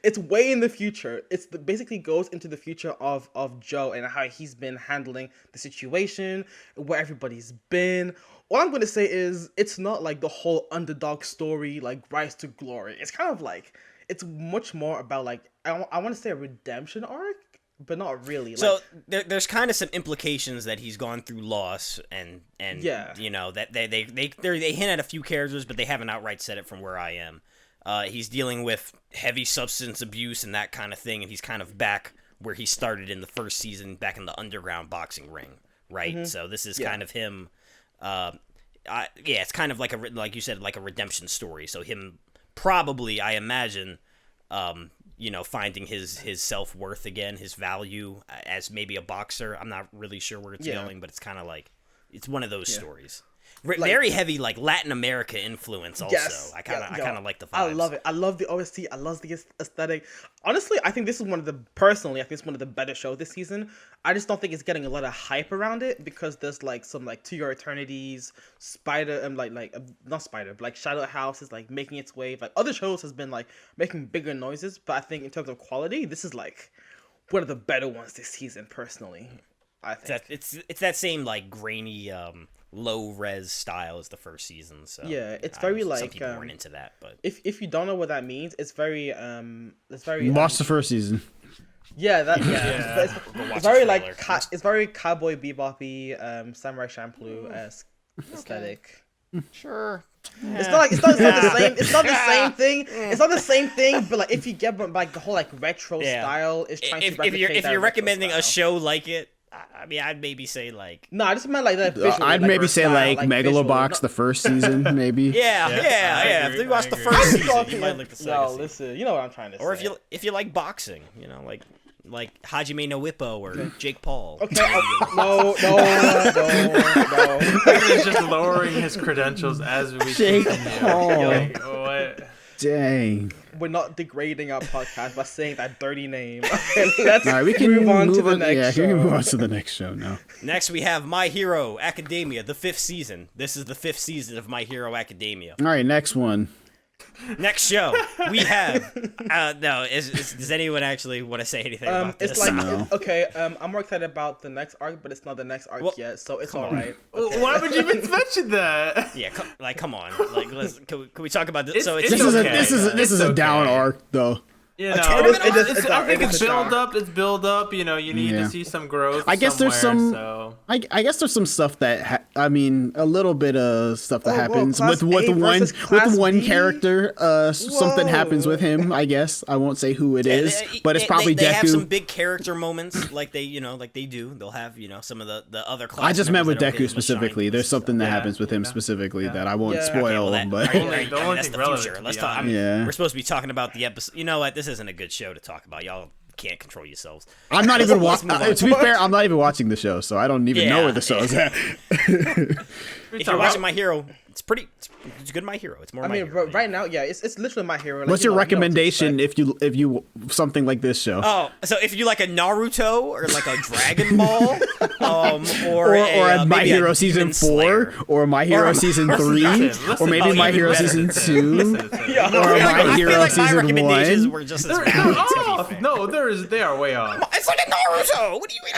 It's way in the future. Basically goes into the future of Joe and how he's been handling the situation, where everybody's been. All I'm gonna say is it's not like the whole underdog story, like rise to glory. It's kind of like it's much more about like I want to say a redemption arc, but not really. So Like, there's kind of some implications that he's gone through loss and Yeah. you know that they hint at a few characters, but they haven't outright said it from where I am. He's dealing with heavy substance abuse and that kind of thing, and he's kind of back where he started in the first season, back in the underground boxing ring, right? So this is kind of him. It's kind of like like you said, like a redemption story. So him probably, I imagine, finding his self-worth again, his value as maybe a boxer. I'm not really sure where it's going, but it's kind of like it's one of those stories. Very heavy like Latin America influence also. yes, I kind of like the vibes. I love it. I love the OST. I love the aesthetic. Honestly, I think this is one of the better shows this season. I just don't think it's getting a lot of hype around it because there's like some like To Your Eternities, Spider, not Spider, but like Shadow House is like making its way. Like other shows has been like making bigger noises, but I think in terms of quality, this is like one of the better ones this season. Personally, I think It's that same like grainy low res style as the first season. So yeah, it's I very don't know, like some people weren't into that, but if you don't know what that means, it's very Watch the first season. Yeah, that Go It's watch very the like trailer. it's very Cowboy Bebop-y, Samurai Champloo-esque aesthetic. sure. It's not the same. It's not the same thing. It's not the same thing. But like if you get like the whole like retro style is trying to replicate If that you're retro recommending a style. show like it, I mean, I'd maybe say like No, I just meant like that. Visual, I'd like, maybe say style, like Megalobox, visual. the first season, maybe. yeah. I If agree, you watch I the agree. first I'm season, talking. you might like the second No, season. listen. You know what I'm trying to say. Or if you like boxing, like Hajime no Ippo or Jake Paul. Okay. No. He's just lowering his credentials as we Jake continue. Paul. Like, what? Dang. We're not degrading our podcast by saying that dirty name. Okay, let's All right, we can move on to the on. next Yeah, show. we can move on to the next show now. Next, we have My Hero Academia, the 5th season. This is the 5th season of My Hero Academia. All right, next one. Next show we have. No, does anyone actually want to say anything about this? It's like No. okay. I'm more excited about the next arc, but it's not the next arc yet, so it's all right. Okay. Why would you even mention that? Yeah, come on. Like, can we talk about this? It's- So it's This is a okay. this is a It's down okay. arc though. You know, It is- it is- it's- it's I dark. think It it's is build dark. up. It's build up. You know, you need Yeah. to see some growth. I guess there's somewhere, some. So. I guess there's some stuff that a little bit of stuff that Oh, whoa, happens Class with A one versus Class B? character. Something happens with him. I guess I won't say who it is, but it's probably they have some Deku. big character moments, like they do. They'll have some of the other class. I just meant with members that don't Deku get as much shine. specifically. There's something that Yeah, happens with him yeah, specifically yeah. that I won't Yeah. spoil. Okay, well, that, but all right, The only that's thing the relevant, future. to Let's be talk. honest. Yeah. We're supposed to be talking about the episode. You know what? This isn't a good show to talk about. Y'all can't control yourselves. I'm not even Let's watching. move on. To be fair, I'm not even watching the show, so I don't even know Yeah, where the show is at. If you're watching My Hero, it's good. My Hero. It's more. I My mean, Hero. right now, yeah, it's literally My Hero. Like, What's you your know what to recommendation expect. if you something like this show? Oh, so if you like a Naruto or like a Dragon Ball, or a My maybe a Hero season Demon Slayer. 4, or My Hero season 3, Listen, or maybe oh, My even Hero better. season 2. Yeah. Or My I Hero feel like my season recommendations 1. were just as They're valid, to be off. fair. No, they are way off. It's like a Naruto. What do you mean?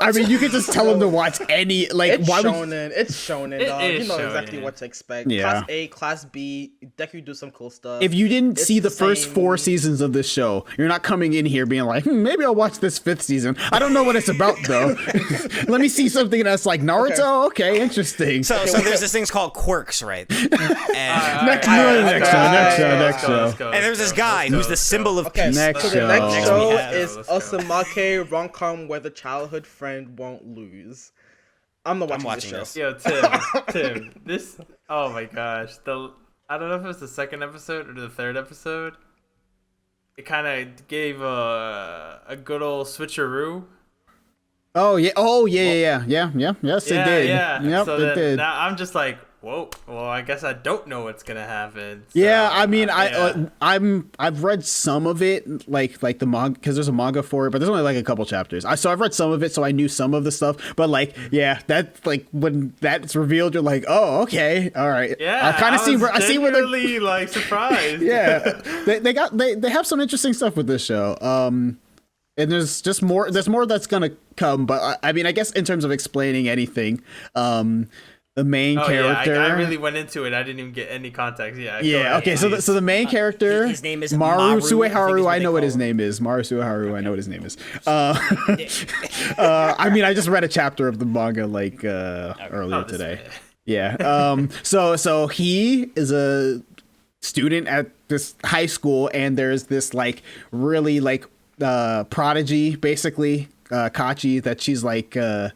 I mean, you could just tell them to watch any It's why would shonen. It's shonen, It dog. is You know exactly shonen. what to expect. Yeah. Class A, Class B, Deku do some cool stuff. if you didn't It's see the first same- 4 seasons of this show, you're not coming in here being like, maybe I'll watch this 5th season. I don't know what it's about though. Let me see something that's like Naruto. Okay, interesting. So there's this thing's called quirks, right? And, next alright, show. and there's this guy who's the symbol of Okay, peace. Next so the show. next Next show we have- is let's go. Osamake rom-com where the childhood friend won't lose. I'm not watching, watching this this. show. Yo, Tim, this. Oh my gosh, I don't know if it was the second episode or the third episode. It kind of gave a good old switcheroo. Yes, it did. Yeah. Yep, So it then did. now I'm just like, whoa. Well, I guess I don't know what's gonna happen. So, Yeah, I mean, yeah. I've read some of it, like the manga, because there's a manga for it, but there's only like a couple chapters. So I've read some of it, so I knew some of the stuff. But like, yeah, that's like when that's revealed, you're like, oh, okay, all right. Yeah, I kind of see where where they're. genuinely like surprised. Yeah, they have some interesting stuff with this show. And there's just more. There's more that's gonna come. But I mean, I guess in terms of explaining anything, the main Oh character. yeah, I really went into it. I didn't even get any context. Yeah. go Yeah. ahead, Okay. So please. the main character, his name is Maru Maru, I think is Sueharu. what I they know what call his him. name is. Maru Sueharu. I know what his name is. I mean, I just read a chapter of the manga like earlier Oh, this today. man. Yeah. So he is a student at this high school, and there's this like really like prodigy, basically Kachi, that she's like an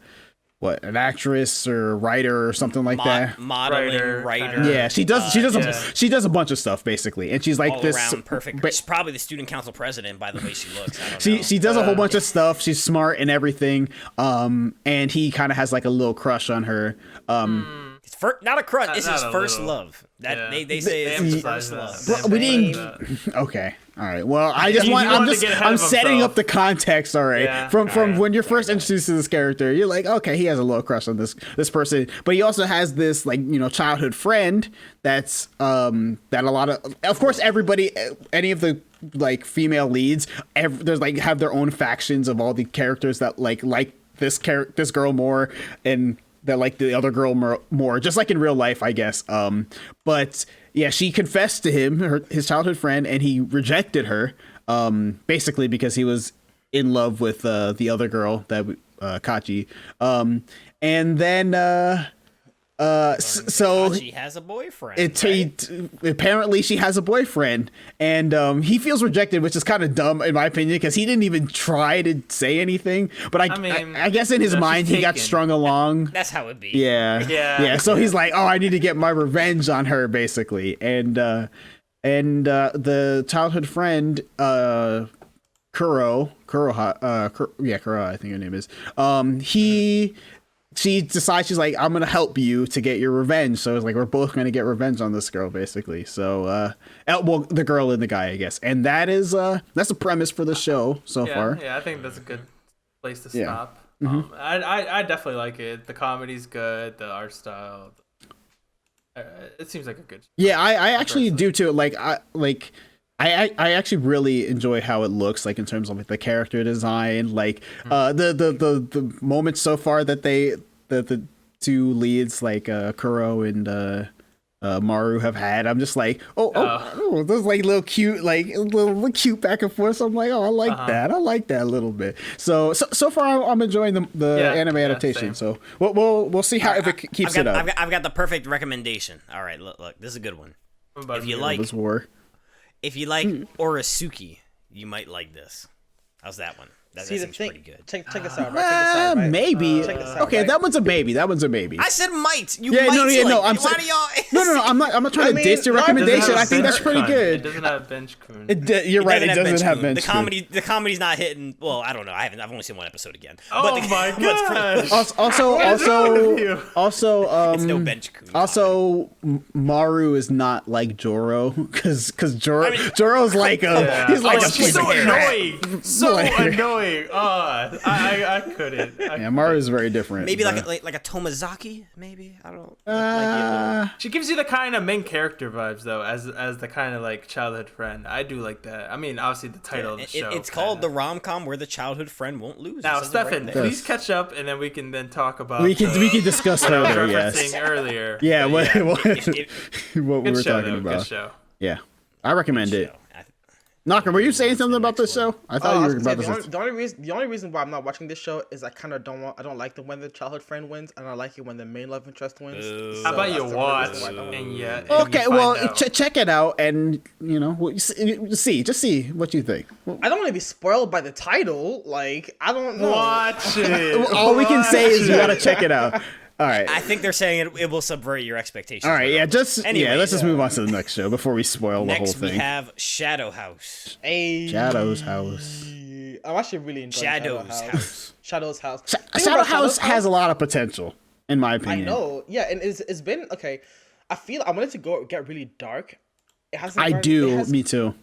actress or writer or something like that. Modeling, writer. Yeah, she does. yeah. She does a bunch of stuff basically, and she's like all this around perfect. ba- She's probably the student council president by the way she looks. I don't know. she does a whole bunch of stuff. She's smart and everything. And he kind of has like a little crush on her. It's not a crush. It's Not his a first little. love. That Yeah. they say it's his emphasize first that. love. Well, we They didn't. emphasize that. Okay. All right. Well, I just He want. wanted to get ahead I'm of setting himself. up the context. All right. Yeah. From Alright. when you're first introduced to this character, you're like, okay, he has a little crush on this person, but he also has this like childhood friend that's that a lot of course everybody, any of the like female leads, there's like have their own factions of all the characters that like this girl more and that like the other girl more, just like in real life, I guess. But yeah, she confessed to him, his childhood friend, and he rejected her, basically because he was in love with the other girl, that Kachi. And then so She has a boyfriend. apparently she has a boyfriend, and he feels rejected, which is kind of dumb in my opinion, because he didn't even try to say anything. But I mean, I guess in his she's mind he got taken. strung along. That's how it be. Yeah. Yeah. So he's like, oh, I need to get my revenge on her, basically. And the childhood friend, Kuro, I think her name is. She decides, she's like, I'm gonna help you to get your revenge. So it's like we're both gonna get revenge on this girl, basically. So well, the girl and the guy, I guess. And that's the premise for the show so far. Yeah, I think that's a good place to Yeah. stop. I definitely like it. The comedy's good. The art style. It seems like a good. Yeah, I actually do too. I actually really enjoy how it looks, like in terms of like the character design, like the moments so far that the two leads like Kuro and Maru have had. I'm just like, oh, those like little cute, like little cute back and forth. So I'm like, oh, I like that. I like that a little bit. So far, I'm enjoying the anime adaptation. Same. So we'll see how if it keeps it up. I've got the perfect recommendation. All right, look, this is a good one. If you like Orisuki, you might like this. How's that one? That seems pretty good. Check this out, right? Maybe. Check this out, Okay, right? that one's a baby. I said might. You Yeah, might. no. I'm why saying, do y'all? no. I'm not trying to diss your recommendation. I think that's pretty It good. doesn't have bench kun. You're right. It doesn't have bench. The comedy's not hitting. Well, I don't know. I've only seen one episode again. Oh my gosh. Also, it's no bench kun. Also, Maru is not like Joro, because Joro's like he's like a he's so piece of crap. annoying. So annoying. I couldn't. Yeah, Maru is very different. Maybe but- like a Tomazaki. Maybe I don't know. She gives you the kind of main character vibes though, as the kind of like childhood friend. I do like that. I mean, obviously the title of the show. It's called the rom-com where the childhood friend won't lose. Now, It says it right Stefan, there. please catch up, and then we can talk about. we can discuss what I was further. referencing Yes. earlier. Yeah. What If- what we Good were show, talking though. about. Good show. Yeah, I recommend it. Show. Knocker, were you saying something about this show? I thought I you was were gonna about say, to say. the only reason why I'm not watching this show is I kind of I don't like when the childhood friend wins, and I like it when the main love interest wins. How about you that's the only watch reason why I don't. and yeah? Okay, well, check it out, and just see what you think. I don't want to be spoiled by the title. Like, I don't know. Watch it. All we can say is you gotta check it out. All right. I think they're saying it will subvert your expectations. All right, Anyway, let's just move on to the next show before we spoil the whole Next we thing. have Shadow House. Shadow's house. I'm actually really enjoying Shadow's House. Shadow's House. Shadow House has a lot of potential, in my I opinion. know. Yeah, and it's been okay. I feel I wanted to get really dark. It has. Me too.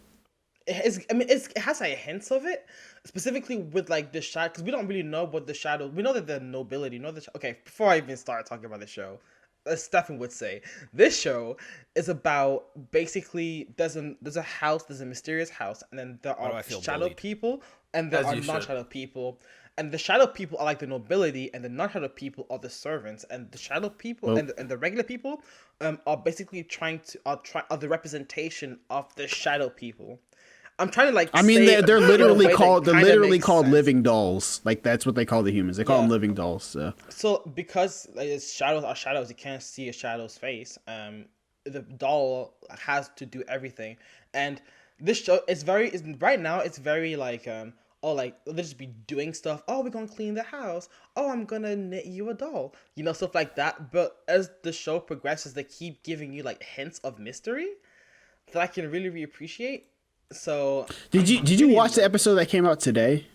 It has like hints of it, specifically with like the shadow, because we don't really know what the shadow. We know that the nobility. Okay, before I even start talking about the show, as Stefan would say, this show is about basically there's a house, there's a mysterious house, and then there Why do are I feel shadow bullied? people, and there As are you should. non-shadow people. And the shadow people are like the nobility, and the non-shadow people are the servants. And the shadow people and the regular people are basically are the representation of the shadow people. I'm trying to like. I mean, say they're it in a literally way that called kinda makes sense. living dolls. Like that's what they call the humans. They call them living dolls. So So because like, shadows are shadows, you can't see a shadow's face. The doll has to do everything, and this show is right now. It's very like like they'll just be doing stuff. Oh, we're gonna clean the house. Oh, I'm gonna knit you a doll. Stuff like that. But as the show progresses, they keep giving you like hints of mystery that I can really appreciate. So did you watch the episode that came out today?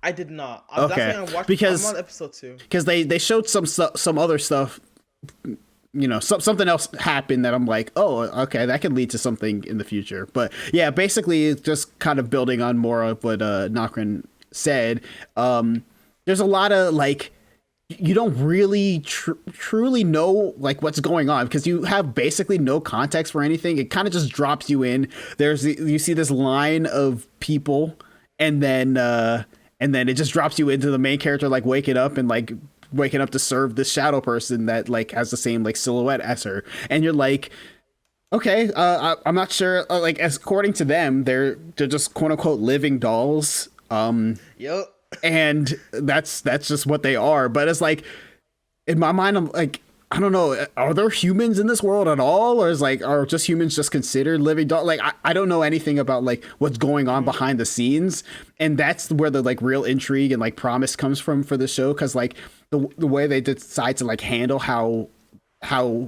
I did not. Okay, because I'm on episode 2. Because they showed some other stuff. Something else happened that I'm like, oh, okay, that could lead to something in the future. But yeah, basically, it's just kind of building on more of what Nakran said. There's a lot of like, you don't really truly know like what's going on because you have basically no context for anything. It kind of just drops you in. You see this line of people, and then it just drops you into the main character like waking up to serve this shadow person that like has the same like silhouette as her, and you're like, okay, I'm not sure. Like as according to them, they're just quote unquote living dolls. Yep. And that's just what they are. But it's like in my mind, I'm like, I don't know, are there humans in this world at all, or are just humans just considered living dolls? Like I don't know anything about like what's going on behind the scenes, and that's where the like real intrigue and like promise comes from for the show, because like the way they decide to like handle how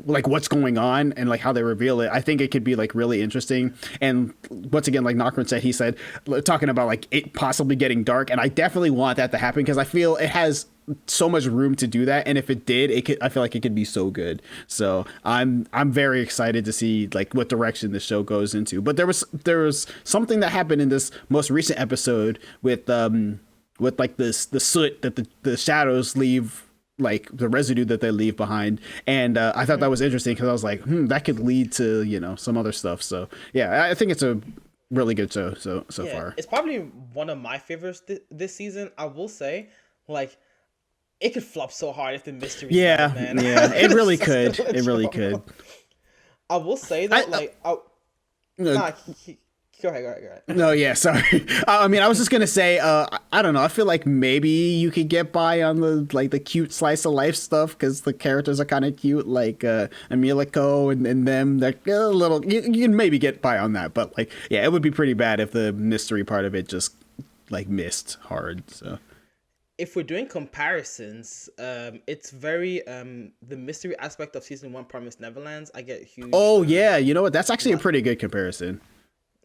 like what's going on and like how they reveal it, I think it could be like really interesting. And once again, like Nakran said, he said talking about like it possibly getting dark, and I definitely want that to happen because I feel it has so much room to do that, and if it did, I feel like it could be so good. So I'm very excited to see like what direction the show goes into. But there was something that happened in this most recent episode with like the soot that the shadows leave like the residue that they leave behind. And I thought that was interesting because I was like, that could lead to, you know, some other stuff. So yeah, I think it's a really good show so far. It's probably one of my favorites this season. I will say, like, it could flop so hard if the mystery. Yeah, man. yeah, it really could. It really could. I will say that, Go ahead. No, yeah, sorry. I mean, I was just gonna say, I don't know. I feel like maybe you could get by on the cute slice of life stuff because the characters are kind of cute, like Emilico and them. They're a little. You can maybe get by on that, but like, yeah, it would be pretty bad if the mystery part of it just like missed hard. So. If we're doing comparisons, it's very the mystery aspect of season 1, Promised Neverlands. I get huge. Oh yeah, you know what? That's actually a pretty good comparison.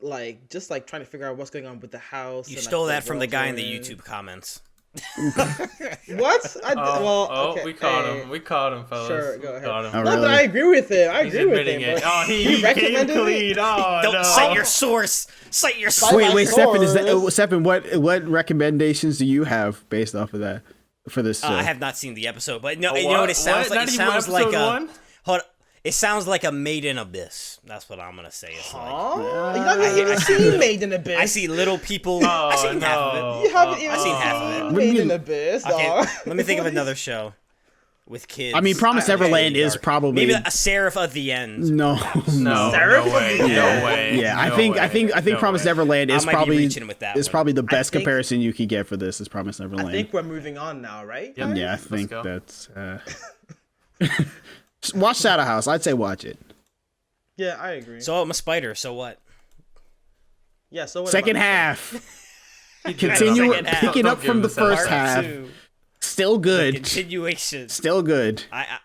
Like, just like trying to figure out what's going on with the house. You and, stole like, that from the guy in the in. YouTube comments. What? Okay. We caught him. We caught him, fellas. Sure, go ahead. Got him. Oh, No, really? but I agree with him. He's admitting it. But He recommended came it? clean. Oh, Don't no. cite your source. Cite your source. Wait, Stefan, Source. Stefan, what recommendations do you have based off of that for this show? I have not seen the episode, but no, A you know what what? it sounds What? like? Not It even sounds like episode a. one? Hold on. It sounds like a Made in Abyss. That's what I'm gonna say. It's like Oh, you haven't even seen Made in Abyss. I see little people. I seen half of it. You haven't even I seen half of it. seen Made in Abyss. Okay, dog. let me think of another show with kids. I mean, Promised Neverland is probably maybe a Seraph at the end. no. No way. No way. Yeah, No I think way. Promised No way. Neverland is I might be probably reaching with that one. probably the best think- comparison you could get for this is Promised Neverland. I think we're moving on now, right? Yep. Yeah, I Let's think go. that's. Watch Shadow House. I'd say watch it. Yeah, I agree. So I'm a spider. So what? Yeah, so what Second about- half. Continue Second half. picking Don't up give from him the the first second half. Part 2. Still good. Continuation. Still good. I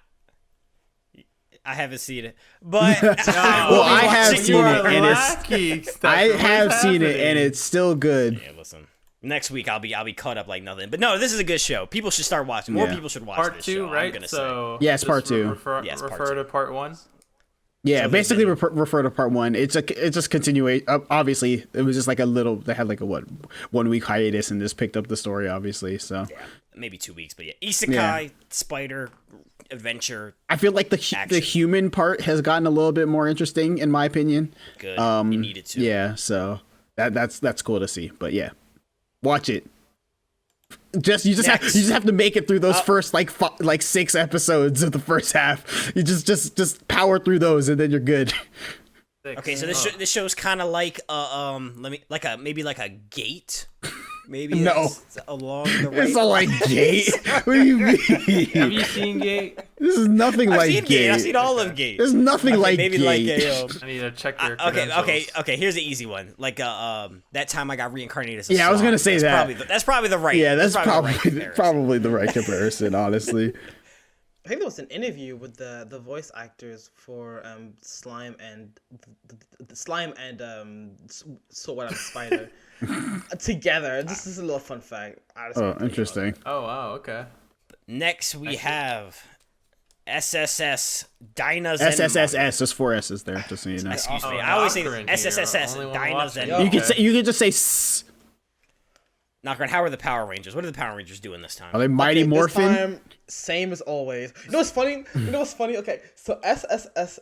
haven't seen it, but Well, I have seen it, and it's. I have seen it, and it's still good. Yeah, listen. Next week I'll be caught up like nothing. But no, this is a good show. People should start watching. More Yeah. people should watch Part this 2, show. I'm right? gonna So Yes, just part 2. Yes, part refer 2. to part 1. Yeah, So basically they've refer to part 1. It's just continuate. Obviously, it was just like a little. They had like a 1 week hiatus and just picked up the story. Obviously, so Maybe 2 weeks, but yeah, Isekai, Yeah. spider, adventure, I feel like the Action. human part has gotten a little bit more interesting in my opinion. good. You need it to. Yeah, so that's cool to see. But yeah, watch it. You just have to make it through those first like 6 episodes of the first half. You just power through those and then you're good. Okay, so this show's kind of like maybe like a gate. Maybe No. it's along the right. It's not like Gate. What do you mean? Have you seen Gate? This is nothing I've like seen Gate. I've seen all of Gate. There's nothing like maybe Gate. like a. I need to check your Okay. credentials. Here's the easy one. Like that time I got reincarnated as a Yeah, I was slime. gonna say that. That's probably the right. Yeah, that's the right probably comparison. the right comparison, honestly. I think there was an interview with the voice actors for Slime and So What I'm Spider together. This is a little fun fact. I just Oh, wanted to interesting. Oh wow. Okay. Next we have SSS Dynazen. SSSS. There's 4 S's there, just so you know. Excuse me. Oh, I always say Knocker in SSSS here. Only one Dynazen. watching. Yo. You could just say S. Knocker, how are the Power Rangers? What are the Power Rangers doing this time? Are they Mighty Okay, Morphin? This time, same as always. You know what's funny? Okay, so SSS.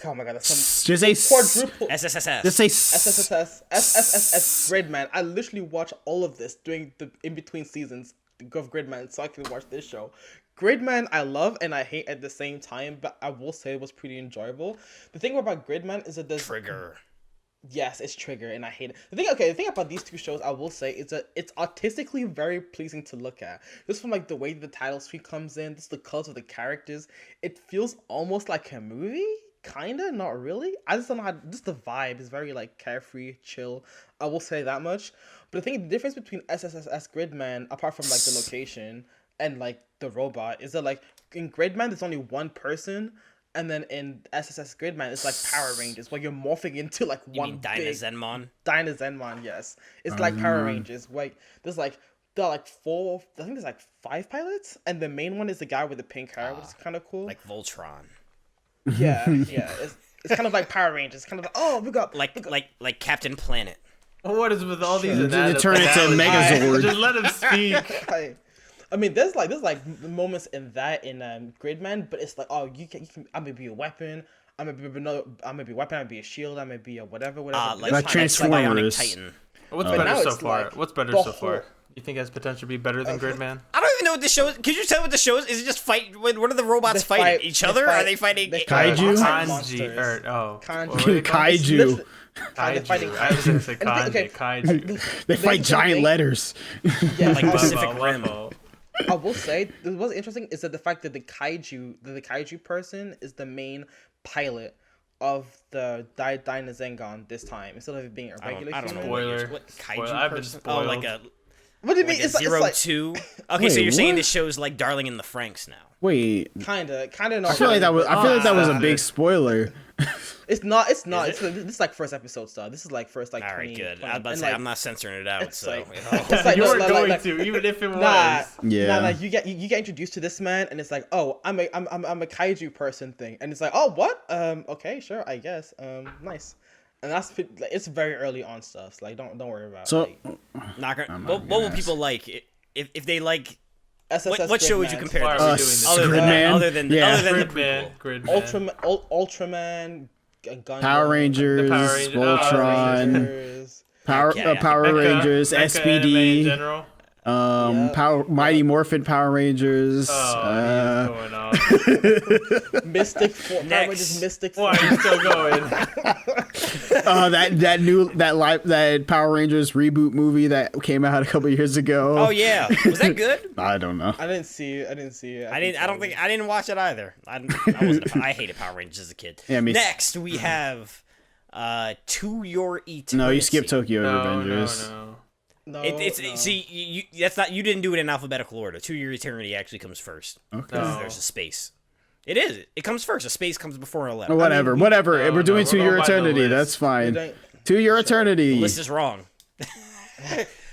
Oh my god, that's some Just say S. quadruple. SSSS. Just say S. SSSS Gridman. I literally watch all of this during the in between seasons of Gridman, so I can watch this show. Gridman, I love and I hate at the same time, but I will say it was pretty enjoyable. The thing about Gridman is that there's Trigger. Yes, it's Trigger, and I hate it. The thing about these 2 shows, I will say, is that it's artistically very pleasing to look at. Just from like the way the title screen comes in, just the colors of the characters, it feels almost like a movie. Kinda, not really. I just don't know how. Just the vibe is very like carefree, chill. I will say that much. But I think the difference between SSSS Gridman, apart from like the location and like the robot, is that like in Gridman there's only one person. And then in SSS Gridman, it's like Power Rangers, where you're morphing into like You one mean big Dynazenmon? Dynazenmon, yes. It's like Power Rangers. Like there are like 4. I think there's like 5 pilots, and the main one is the guy with the pink hair, which is kind of cool. Like Voltron. Yeah. It's kind of like Power Rangers. Kind of like, oh, we got Like Captain Planet. What is with all these? They turn into analogies? Megazord. Just let him speak. I mean, there's moments in that in Gridman, but it's like, oh, you can I'm gonna be a weapon. I'm gonna be another. I'm gonna be a weapon. I'm gonna be a shield. I'm gonna be a whatever. Like Transformers. Titan. What's But better now so it's far? like What's better the so far? whole- You think it has potential to be better than Gridman? I don't even know what this show is. Could you tell what the show is? Is it just fight? What are the robots They fighting? fight- Each they other? fight- Are they fighting? they fight Kaiju? outside Kanji. monsters. What were Kanji. they called? Kaiju. They're fighting Kaiju. I was gonna say And the thing- kanji. okay, Kaiju. They fight giant letters. Yeah, Like I- Pacific Bubba, Rim. Wubbo. I will say what's interesting is that the fact that the kaiju person is the main pilot of the Dynazengon this time instead of it being a regular I don't know. human. Spoiler. What Spoiler. kaiju I've been person? Oh, like spoiled. a What do you like mean? a It's like, zero two. Okay, so Wait, you're saying what? this show's like Darling in the Franxx now? Wait, kinda not. I feel like that was. I feel like that was a stop big it. It's spoiler. not. It's not. Is This is like first episode stuff. This is like first like. All 20, right, good. 20 I was about to and, say like, I'm not censoring it out, it's so like- you know. It's like You no, weren't like- going like- to, even if it was. Yeah. Nah, you get introduced to this man, and it's like, oh, I'm a kaiju person thing, and it's like, oh, what? Okay, sure, I guess. Nice. And that's like, it's very early on stuff. So, like, don't worry about. So like, Not gonna, I'm what not will gonna people like if they like? SSS What show would you Gridman, compare Why this are we to? doing this? Other than Gridman? other than Yeah. other than the Gridman. prequel. Gridman. Ultraman, Gundam, Power Rangers, The Power Rangers- Voltron, Rangers, Power Yeah, yeah. Power Mecha- Rangers, Mecha anime in SPD, general. Yeah. Power Mighty Morphin Power Rangers. Oh, what is going on? Mystic Power Next. Rangers, Mystic. Why are you still going? that Power Rangers reboot movie that came out a couple years ago. Oh yeah, was that good? I don't know. I didn't see it. I don't watch it either. I hated Power Rangers as a kid. Yeah, me too. Next we have To Your Eternity. No, you skipped Tokyo No, Revengers. no. No, It's no. see that's not, you didn't do it in alphabetical order. To Your Eternity actually comes first. Okay. No. There's a space. It is. It comes first. A space comes before a letter. Whatever. we- Whatever. No, We're doing no, To we're Your going by the Eternity. list. That's We fine. don't- To Your Eternity. The list is wrong.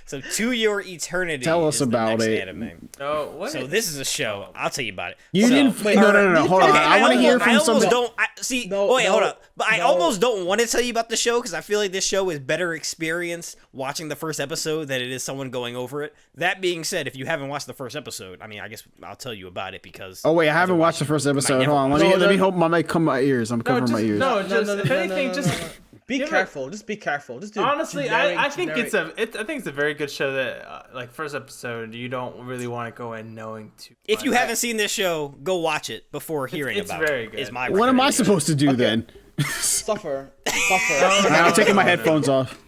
So To Your Eternity. Tell us is the about next it. Anime. No, what? So this is a show. I'll tell you about it. You So- didn't. Wait, no. Hold on. okay, I want to hear I from almost somebody. don't. See, No, wait, no, hold up. But I no. almost don't want to tell you about the show because I feel like this show is better experience watching the first episode than it is someone going over it. That being said, if you haven't watched the first episode, I mean, I guess I'll tell you about it because. Oh wait, I haven't watched the first episode. never Hold on. Let watch me it. let me hope my mic come my ears. I'm covering my ears. No, just if anything, just Be Give it- careful. Just be careful. Just do. honestly, generic- I think generic- I think it's a very good show that like first episode you don't really want to go in knowing too. If you much. haven't seen this show, go watch it before hearing it's about very it. good. Is my What am I recommendation. supposed to do then? suffer. I'm taking my headphones off.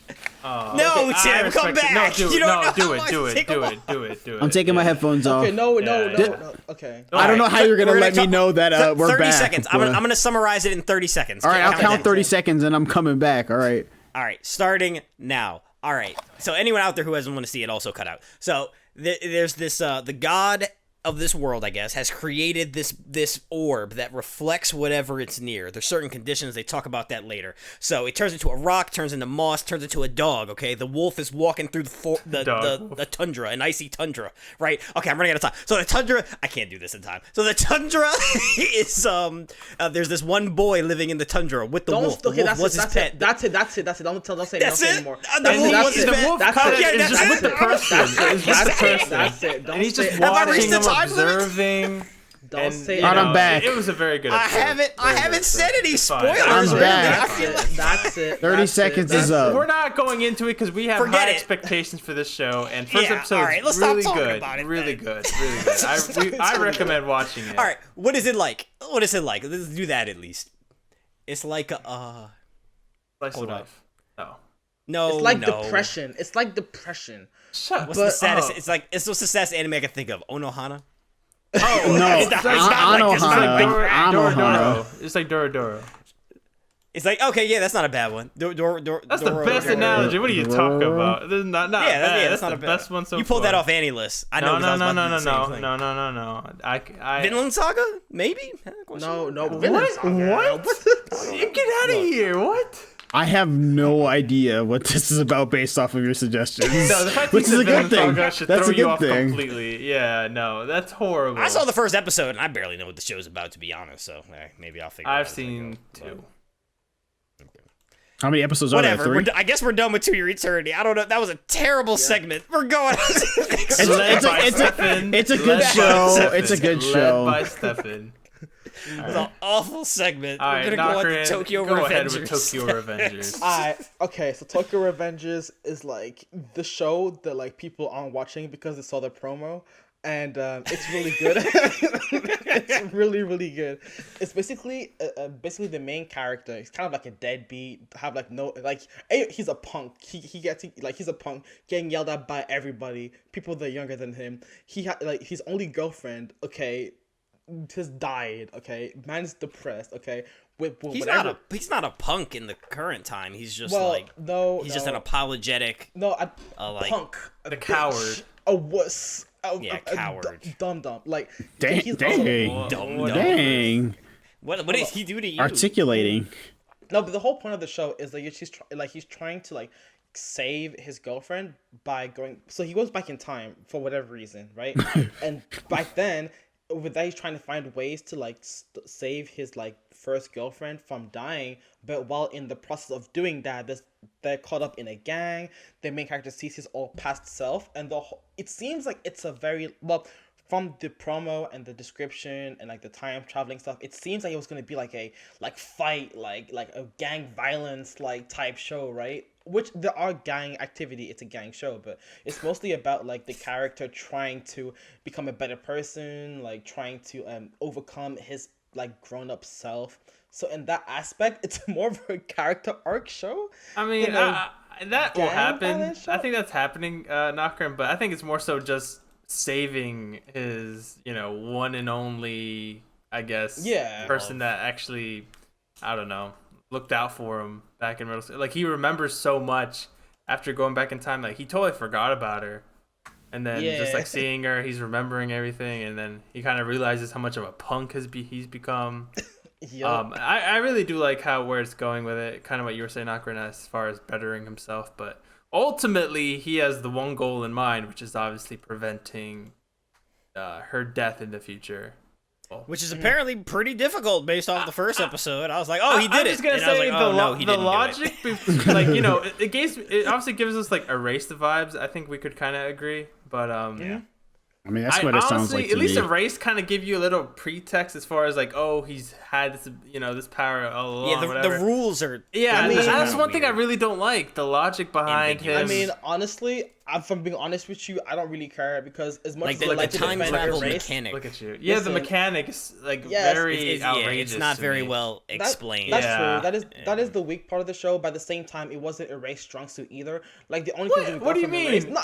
No, I Tim, respect come it. back. No, do You it. don't No, know do how it. much Do to it. take Do off. it. Do it. Do it. I'm taking my headphones off. Okay, no. Yeah. Okay. I don't know how you're gonna We're let me talk- know that we're 30 back. seconds. I'm but- gonna summarize it in 30 seconds. All right, I'll count down. 30 seconds and I'm coming back. All right. All right, starting now. All right. So anyone out there who doesn't want to see it, also cut out. So there's this the god of this world, I guess, has created this orb that reflects whatever it's near. There's certain conditions. They talk about that later. So it turns into a rock, turns into moss, turns into a dog. Okay, the wolf is walking through the tundra, an icy tundra. Right. Okay, I'm running out of time. So the tundra, I can't do this in time. So the tundra is there's this one boy living in the tundra with the wolf. The wolf was his pet. That's it. Don't say That's don't say it? anymore. The That's wolf it, was his that's pet. it, that's Kinda it. Okay, is that's just it. with the person. That's it. It's just the person. That's it. Don't And he's just say- Have I reached watching the him, time limit? observing. Don't and, say you it. Alright, I'm know, back. It was a very good episode. I haven't said any spoilers. I'm really. back. I feel like That's it. 30 That's seconds it. is up. We're not going into it because we have Forget high it. expectations for this show, and first Yeah, episode alright, let's is really stop talking good, about it really then. good, really good. I recommend watching it. All right, what is it like? What is it like? Let's do that at least. It's like a Slice of hold on. life. No. no. It's like no. depression. It's like depression. Shut What's the saddest? up. It's like it's what's the saddest anime I can think of? Onohana. Oh No, It's not like this. Doro. It's like Doro. It's like okay, yeah, that's not a bad one. That's the best analogy. What are you talking about? This is not Yeah, bad. that's not a the bad best one so You pulled far. that off Annie List. I know. 'cause I was about to do the same thing. No. I Vinland Saga? Maybe? No. What? Vinland Saga. Get out of here! What? I have no idea what this is about based off of your suggestions. No, the fact which that is a Vinland good thing. Saga should That's throw a you good off thing. completely. Yeah, no, that's horrible. I saw the first episode and I barely know what the show's about to be honest. So maybe I'll figure. it out I've as I seen go. two. How many episodes Whatever. are there? 3? I guess we're done with To Your Eternity. I don't know. That was a terrible segment. We're going. It's a good show. It's a good show. Led by Stefan. It was an awful segment. All right, We're gonna go on to Tokyo go Revengers. ahead with Tokyo Revengers. Okay, so Tokyo Revengers is like the show that like people aren't watching because they saw the promo, and it's really good. It's really, really good. It's basically the main character. He's kind of like a deadbeat. Have like no like he's a punk. He gets like he's a punk getting yelled at by everybody. People that are younger than him. He had like his only girlfriend. Okay, just died. Okay, man's depressed. Okay. He's not a punk in the current time. He's just just an apologetic. Like punk, the coward, a wuss. Coward. Dumb. Like, dang. What did he do to you? Articulating. No, but the whole point of the show is he's trying to like save his girlfriend by going. So he goes back in time for whatever reason, right? And back then, with that, he's trying to find ways to like save his like first girlfriend from dying. But while in the process of doing that, they're caught up in a gang. The main character sees his old past self, and it seems like it's a very from the promo and the description and like the time traveling stuff. It seems like it was gonna be like a fight, like a gang violence like type show, right? Which there are gang activity. It's a gang show, but it's mostly about like the character trying to become a better person, like trying to overcome his like grown up self. So in that aspect, it's more of a character arc show. I mean, that will happen. I think that's happening, Knockern, but I think it's more so just saving his, one and only, I guess, person that actually, I don't know, looked out for him back in middle school. Like, he remembers so much after going back in time. Like, he totally forgot about her. And then just like seeing her, he's remembering everything, and then he kind of realizes how much of a punk he's become. Yep. I really do like where it's going with it, kind of what you were saying, Akron, as far as bettering himself, but ultimately he has the one goal in mind, which is obviously preventing her death in the future. Which is apparently pretty difficult based off the first episode. I was like, oh, he did it. I was gonna say, the logic, like, it obviously gives us like Erased vibes. I think we could kind of agree, but I mean, that's what it sounds like to at least me. Erased kind of give you a little pretext as far as like, oh, he's had this, this power all along. Yeah, the rules are. Yeah, I mean, that's one thing I really don't like. The logic behind him. I mean, honestly, if I'm being honest with you, I don't really care because as much as the time travel mechanic. Look at you. Yeah, the mechanic is like very outrageous. It's not very well explained. That's true. That is the weak part of the show. By the same time, it wasn't Erased strong suit either. Like the only thing that we got what do you from mean? Erased, no.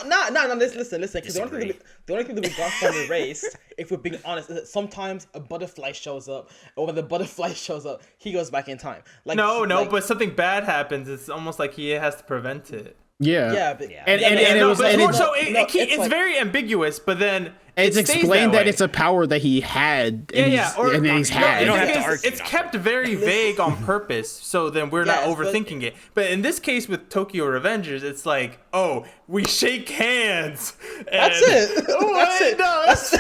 Listen. Because the only thing that we got from Erased, if we're being honest, is that sometimes a butterfly shows up, or when the butterfly shows up, he goes back in time. Like but something bad happens. It's almost like he has to prevent it. Yeah. It's very ambiguous, but then it's explained that it's a power that he had. And he's had. It's kept very vague on purpose, so then we're not overthinking it. But in this case with Tokyo Revengers, it's like, oh, we shake hands. That's it. That's it. No, that's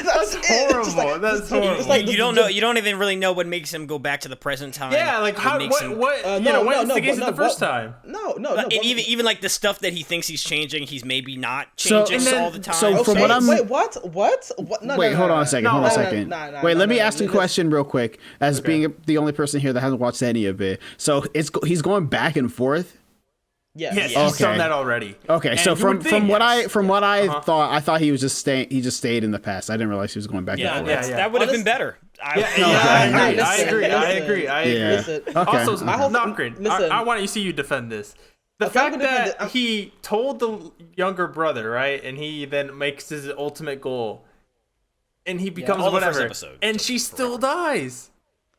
horrible. That's horrible. Like, you don't know. You don't even really know what makes him go back to the present time. Yeah, like what instigates it the first time? No. Even like the stuff that he thinks he's changing, he's maybe not changing all the time. So from what I'm what? Wait, hold on a second. Wait, let me ask a question real quick. As being the only person here that hasn't watched any of it, so he's going back and forth. Yes, he's done that already. Okay, so from what I thought, I thought he was just staying. He just stayed in the past. I didn't realize he was going back and forth. That would have been better. I agree. Listen, Also, I want to see you defend this. The fact that he told the younger brother, right, and he then makes his ultimate goal, and he becomes whatever, and she still dies.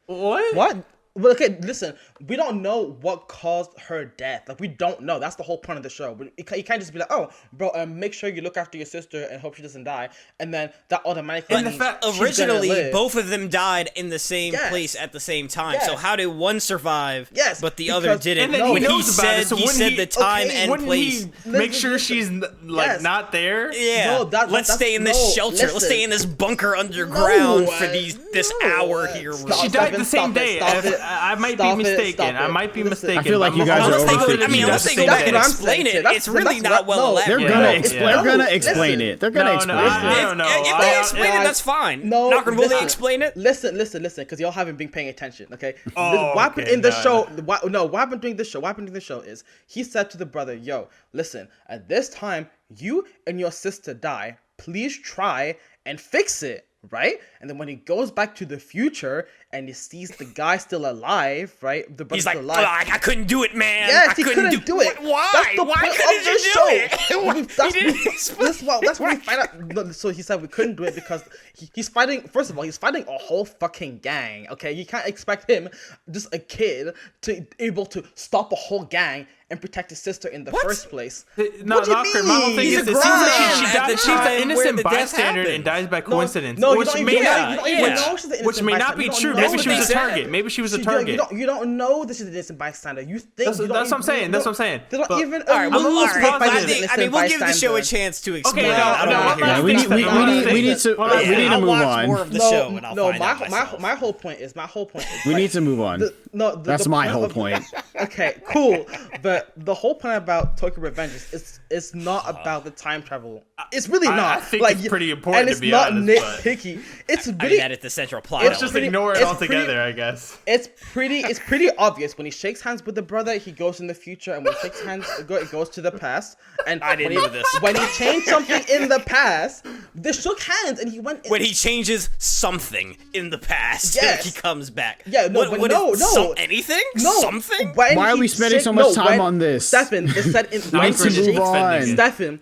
What? Well, okay, listen. We don't know what caused her death. Like, we don't know. That's the whole point of the show. You can't just be like, "Oh, bro, make sure you look after your sister and hope she doesn't die," and then that automatically. means originally, both of them died in the same place at the same time. So how did one survive? But the other didn't. And then he said the time and place. Make sure she's like not there. Yeah. No, let's stay in this shelter. Let's stay in this bunker underground for this hour here. She died the same day. I might Stop be it, mistaken. stop I it. might be Listen. mistaken. I feel like but you guys are Unless they go, overthinking I mean, it. unless they go That's back and what I'm explain saying. it, That's- it's really that's not what- well no, They're elaborated. gonna No, explain. no, They're gonna explain listen. it. They're gonna No, explain no, it. I don't know. If they explain it, that's fine. No, Knocker, will they listen. explain it? Listen, because y'all haven't been paying attention, okay? Oh, what happened okay, in the no, show? What happened during the show? What happened during the show is he said to the brother, "Yo, listen. At this time, you and your sister die. Please try and fix it." Right? And then when he goes back to the future and he sees the guy still alive, right? The brother's He's like, still alive. I couldn't do it, man. Yes, he I couldn't do it. Why? That's the Why point couldn't of you the do show. it? Why- That's, he didn't explain that's when we find out. No, so he said we couldn't do it because he's fighting. First of all, he's fighting a whole fucking gang. Okay, you can't expect him, just a kid, to able to stop a whole gang and protect his sister in the first place. No, What do you Knocker, my whole mean? thing He's is a it seems grown like man she at died. the She's time an where innocent the death bystander and happened. dies by coincidence. No, which you don't may even, not. you don't yeah. even know she's an innocent Which may not be bystander. You true. don't Maybe know she was that. a target. Maybe she was a You target. don't know this is an innocent bystander. You think That's what I'm saying. That's what I'm saying. They don't But- even. All right, well, allude all to right. the fact that I he's think, an I mean, we'll give the innocent show a bystander. chance to explain. no, it. I don't no, wanna I'm hear not- it. we need Stefan, to hold on. we need to Hold on. I'll move watch on. more of the show and I'll No, find out myself. my whole point is We need to move on. That's my whole of- point. Okay, cool. But the whole point about Tokyo Revengers is it's not about the time travel. It's really I not. think it's pretty important, and to it's be not honest, but- nitpicky. It's I mean, really. that is the central plot. It's Just pretty- ignore it it's altogether, pretty- I guess. It's pretty obvious when he shakes hands with the brother. He goes in the future, and when he shakes hands, it goes to the past. And I didn't when know this. When he changed something in the past, they shook hands, and he went. When he changes something in the past, Yes. he comes back. Yeah, no, but no. Anything? No, Something? when Why are he we spending so much time on this? Stefan, it said in Not when for he just shakes defending it. Stefan,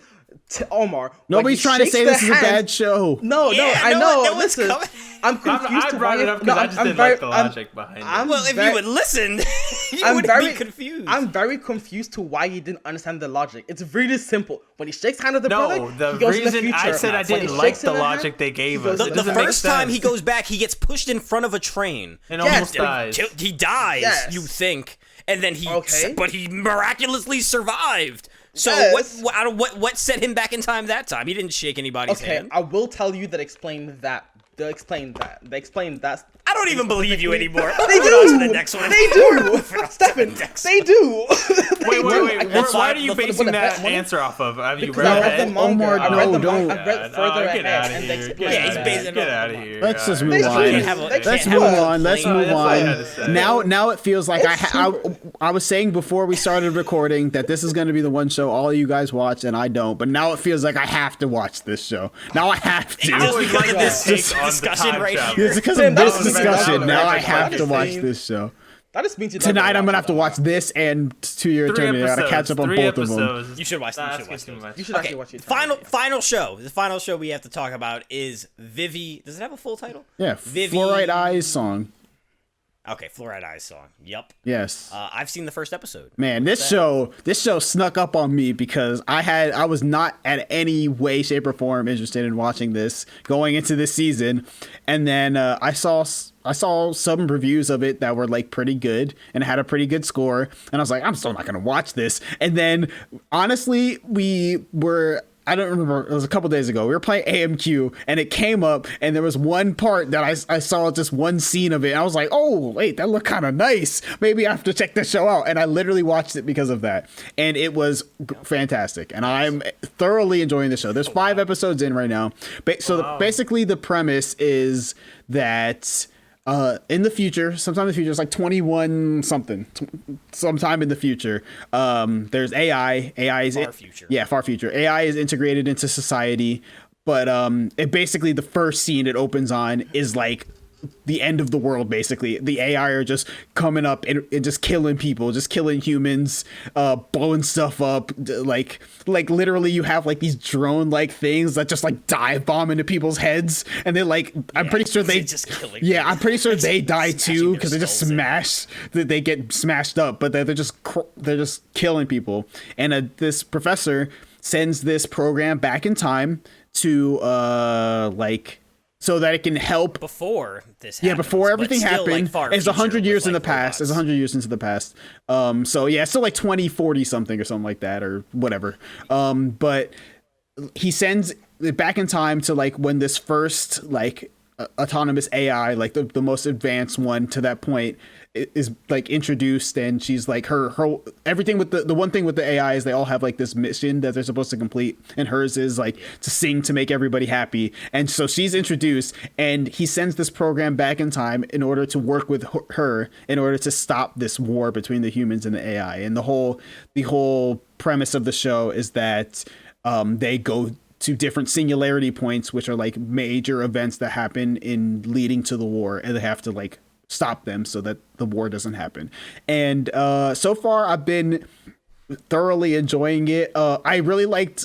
Omar. when Nobody's he trying to shakes say their this is a hands- bad show. No, Yeah, I no know. one- no one's Listen, coming. I'm confused I to brought why it up no, because I just didn't like the logic behind it. Well, if you would listen, you I'm would very be confused. I'm very confused to why you didn't understand the logic. It's really simple. When he shakes hands with the No, brother, the he goes in the reason I future. said I When didn't he like shakes the in hand, logic they gave he goes us. in It the doesn't make first time sense. he goes back, he gets pushed in front of a train. And Yes, almost and dies. He dies, Yes. you think, and then Okay. but he miraculously survived. So Yes. what set him back in time that time? He didn't shake anybody's Okay, hand. I will tell you that explain that. They explain that. I don't even believe you anymore. They Moving on do. to the next one. They do. Stefan, they do. Wait. That's Why fine. are you Let's- basing let's- that let's- answer off of? Have you Because read I read the it? manga. Omar, I read no, the don't. manga. I read further Get ahead. out of and here. they Get explain Yeah, out he's of basing here. it Get on out the of manga. here. Let's just All move right. on. They Can't have a- Let's Let's can't have move a on. Let's plain- move That's all I on. had to say. Now it feels like I was saying before we started recording that this is going to be the one show all you guys watch and I don't. But now it feels like I have to watch this show. Now I have to. Just would because like of this to take on the discussion time right travel. here. It's because Tim, of that this was very discussion. good. Now I That have is to watch saying- this show. That just means you Tonight I'm gonna have to watch this and 2 Year Eternity. I gotta catch up on both of them. You should watch them. That's You should watch too them. much. You should Okay, actually watch it. final show. The final show we have to talk about is Vivi. Does it have a full title? Yeah, Vivi. Fluorite Eyes song. Okay, Fluoride Eyes song. Yep. Yes. I've seen the first episode. Man, this show snuck up on me because I was not at any way, shape, or form interested in watching this going into this season, and then I saw some reviews of it that were like pretty good and had a pretty good score, and I was like, I'm still not gonna watch this. And then honestly, I don't remember. It was a couple days ago. We were playing AMQ, and it came up, and there was one part that I saw just one scene of it. And I was like, "Oh, wait, that looked kind of nice. Maybe I have to check this show out." And I literally watched it because of that, and it was fantastic. And I'm thoroughly enjoying the show. There's 5 episodes in right now. Basically, the premise is that in the future, sometime in the future, it's like 21 something, sometime in the future, there's AI. AI is Far future. Yeah, far future. AI is integrated into society, but it basically the first scene it opens on is like the end of the world. Basically, the AI are just coming up and just killing people, just killing humans, blowing stuff up. Like literally, you have like these drone like things that just like dive bomb into people's heads, and they're like, I'm pretty sure they just killing. yeah, I'm pretty sure they die smashing too their because they just skulls in. smash. They get smashed up, but they're just killing people. And this professor sends this program back in time to so that it can help. Before this Yeah, happens, before but everything still, like, happened, far it's 100 future years with, in the like, past. It's robots. 100 years into the past. So yeah, it's still like 2040 something or something like that or whatever. But he sends it back in time to like when this first like autonomous AI, like the most advanced one to that point, is like introduced, and she's like her everything with the one thing with the AI is they all have like this mission that they're supposed to complete, and hers is like to sing to make everybody happy. And so she's introduced, and he sends this program back in time in order to work with her in order to stop this war between the humans and the AI. And the whole premise of the show is that they go to different singularity points, which are like major events that happen in leading to the war, and they have to like stop them so that the war doesn't happen. And so far I've been thoroughly enjoying it. I really like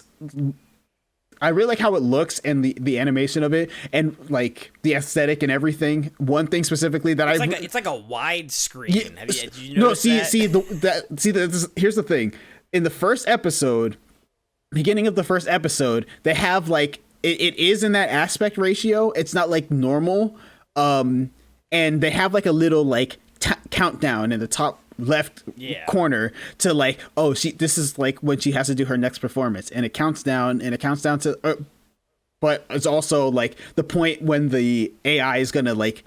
how it looks and the animation of it, and like the aesthetic and everything. One thing specifically that it's like a wide screen. Did you notice that? Here's the thing. In the first episode, beginning of the first episode, they have like it is in that aspect ratio. It's not like normal. And they have like a little like countdown in the top left corner to like, oh, this is like when she has to do her next performance, and it counts down to but it's also like the point when the AI is gonna like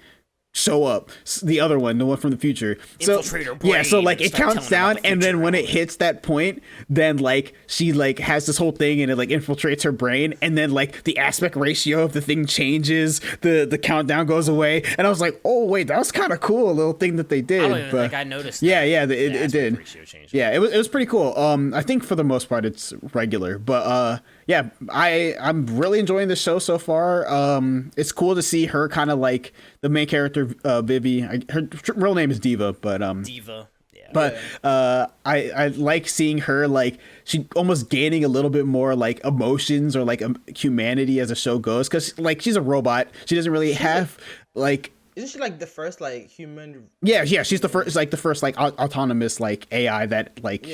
show up, the other one, the one from the future. So so like it counts down, and then when it hits that point, then like she like has this whole thing, and it like infiltrates her brain, and then like the aspect ratio of the thing changes, the countdown goes away, and I was like, oh wait, that was kind of cool, a little thing that they did. I noticed. It did. Yeah, it was pretty cool. I think for the most part it's regular, but yeah, I'm really enjoying the show so far. It's cool to see her kind of like the main character, Vivi. Her real name is Diva, but Diva. Yeah. But I like seeing her like she almost gaining a little bit more like emotions or like humanity as the show goes, because like she's a robot. She doesn't really have like. Isn't she like the first like human? Yeah, she's the first like autonomous like AI that like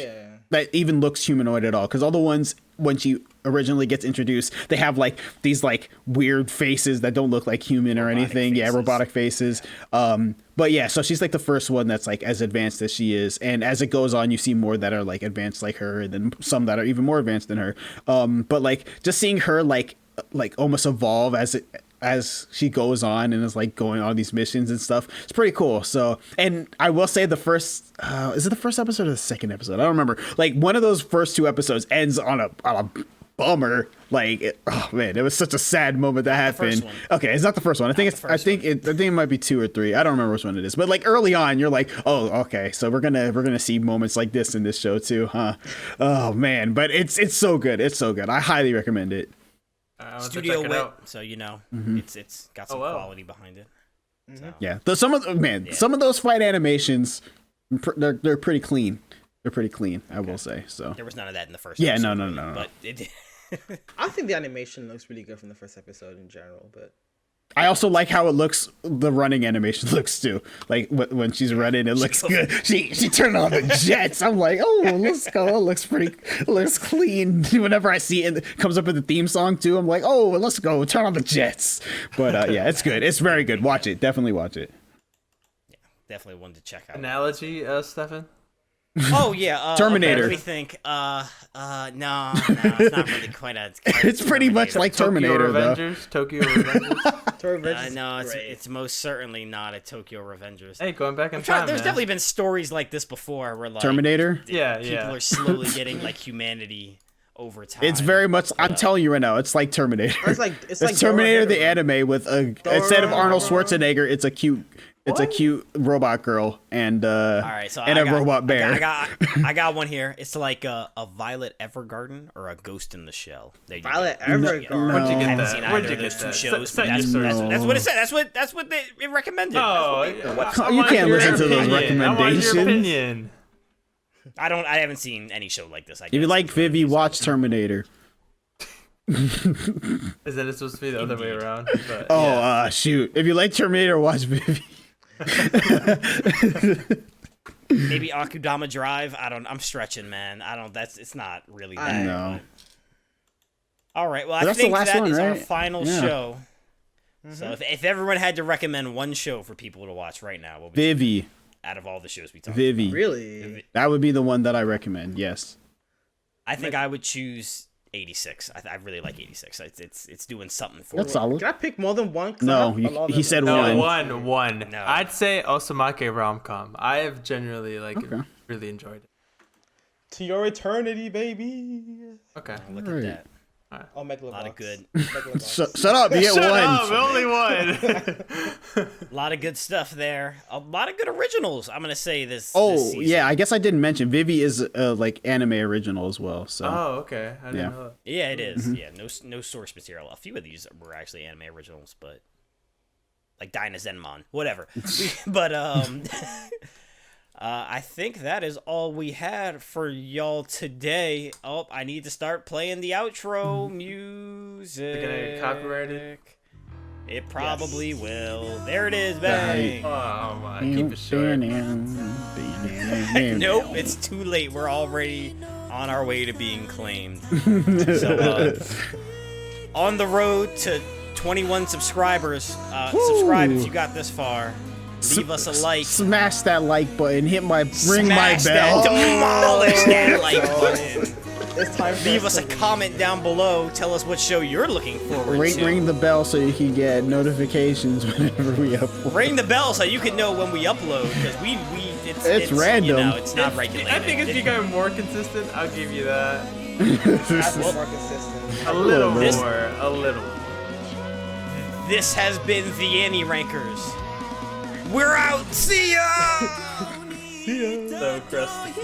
that even looks humanoid at all. Because all the ones when she originally gets introduced, they have like these like weird faces that don't look like human or anything. Faces. Yeah, robotic faces. But yeah, so she's like the first one that's like as advanced as she is, and as it goes on, you see more that are like advanced like her, and then some that are even more advanced than her. But like just seeing her like almost evolve as she goes on and is like going on these missions and stuff. It's pretty cool. So, and I will say the first, is it the first episode or the second episode? I don't remember. Like one of those first two episodes ends on a bummer. Like, oh man, it was such a sad moment that happened. Okay, it's not the first one. I think it might be 2 or 3. I don't remember which one it is. But like early on, you're like, oh, okay, so we're gonna see moments like this in this show too, huh? Oh man, but it's so good. It's so good. I highly recommend it. Studio Wit, so it's got some quality behind it. So. Yeah, some of those fight animations, they're pretty clean. They're pretty clean, I will say. So there was none of that in the first. Yeah, episode, no. But it I think the animation looks really good from the first episode in general, but I also like how it looks. The running animation looks too. Like when she's running, it looks good. She turned on the jets. I'm like, oh, let's go. It looks clean. Whenever I see it, it comes up in the theme song too. I'm like, oh, let's go. Turn on the jets. But yeah, it's good. It's very good. Watch it. Definitely watch it. Yeah, definitely one to check out. Analogy, Stefan? Oh yeah, Terminator. Let me think. No, it's not really quite a. It's pretty much like Terminator, Tokyo Revengers. No, it's most certainly not a Tokyo Revengers. Hey, going back in time. There's definitely been stories like this before, where like Terminator. People are slowly getting like humanity over time. It's very much. I'm telling you right now, it's like Terminator. It's like Terminator the anime with instead of Arnold Schwarzenegger, it's a cute robot girl and all right, so and a robot bear. I got one here. It's like a Violet Evergarden or a Ghost in the Shell. Violet Evergarden. Where'd you get I haven't that? seen Where'd either you of those get two that? shows. Set That's what it said. That's what it recommended. Oh, you can't listen to those recommendations. I want your opinion. I haven't seen any show like this. I guess. If you like Vivi, watch Terminator. Isn't it supposed to be the other way around? But, shoot! If you like Terminator, watch Vivi. Maybe Akudama Drive. I'm stretching, man. It's not really that. I know. All right. Well, I think that is our final show. Mm-hmm. So if everyone had to recommend one show for people to watch right now, what would Vivi. Out of all the shows we talked Vivi. about. Really? That would be the one that I recommend. Yes. I think I would choose 86. I really like 86. It's doing something for That's me. solid. Can I pick more than one? 'Cause I No, have a lot he of- said No, one. one. No. I'd say Osamake rom-com. I have generally Okay. really enjoyed it. To your eternity, baby. Okay. Look Alright. at that. Oh, Megaloblox. A lot of good. Shut up, you get Shut one. up, only one. A lot of good stuff there. A lot of good originals. I'm gonna say this. Oh this season. yeah, I guess I didn't mention Vivi is like anime original as well. So Oh, okay. I didn't Yeah. know that. Yeah, it is. Yeah, no source material. A few of these were actually anime originals, but like Dyna Zenmon, whatever. But I think that is all we had for y'all today. Oh, I need to start playing the outro music. Is it gonna get copyrighted? It probably will. There it is, bang. Oh my, keep it short. Nope, it's too late. We're already on our way to being claimed. So, on the road to 21 subscribers. Subscribe if you got this far. Leave us a like. Smash that like button. Ring my Smash bell. that, demolish that like button. It's time for Leave us a comment down below. Tell us what show you're looking forward to. Ring the bell so you can get notifications whenever we upload. Ring the bell so you can know when we upload, because it's random. You know, it's not regulated. I think if you got more consistent, I'll give you that. That's more consistent. A little more. This- A little more. This has been the AniRankers. We're out. See ya. So crusty.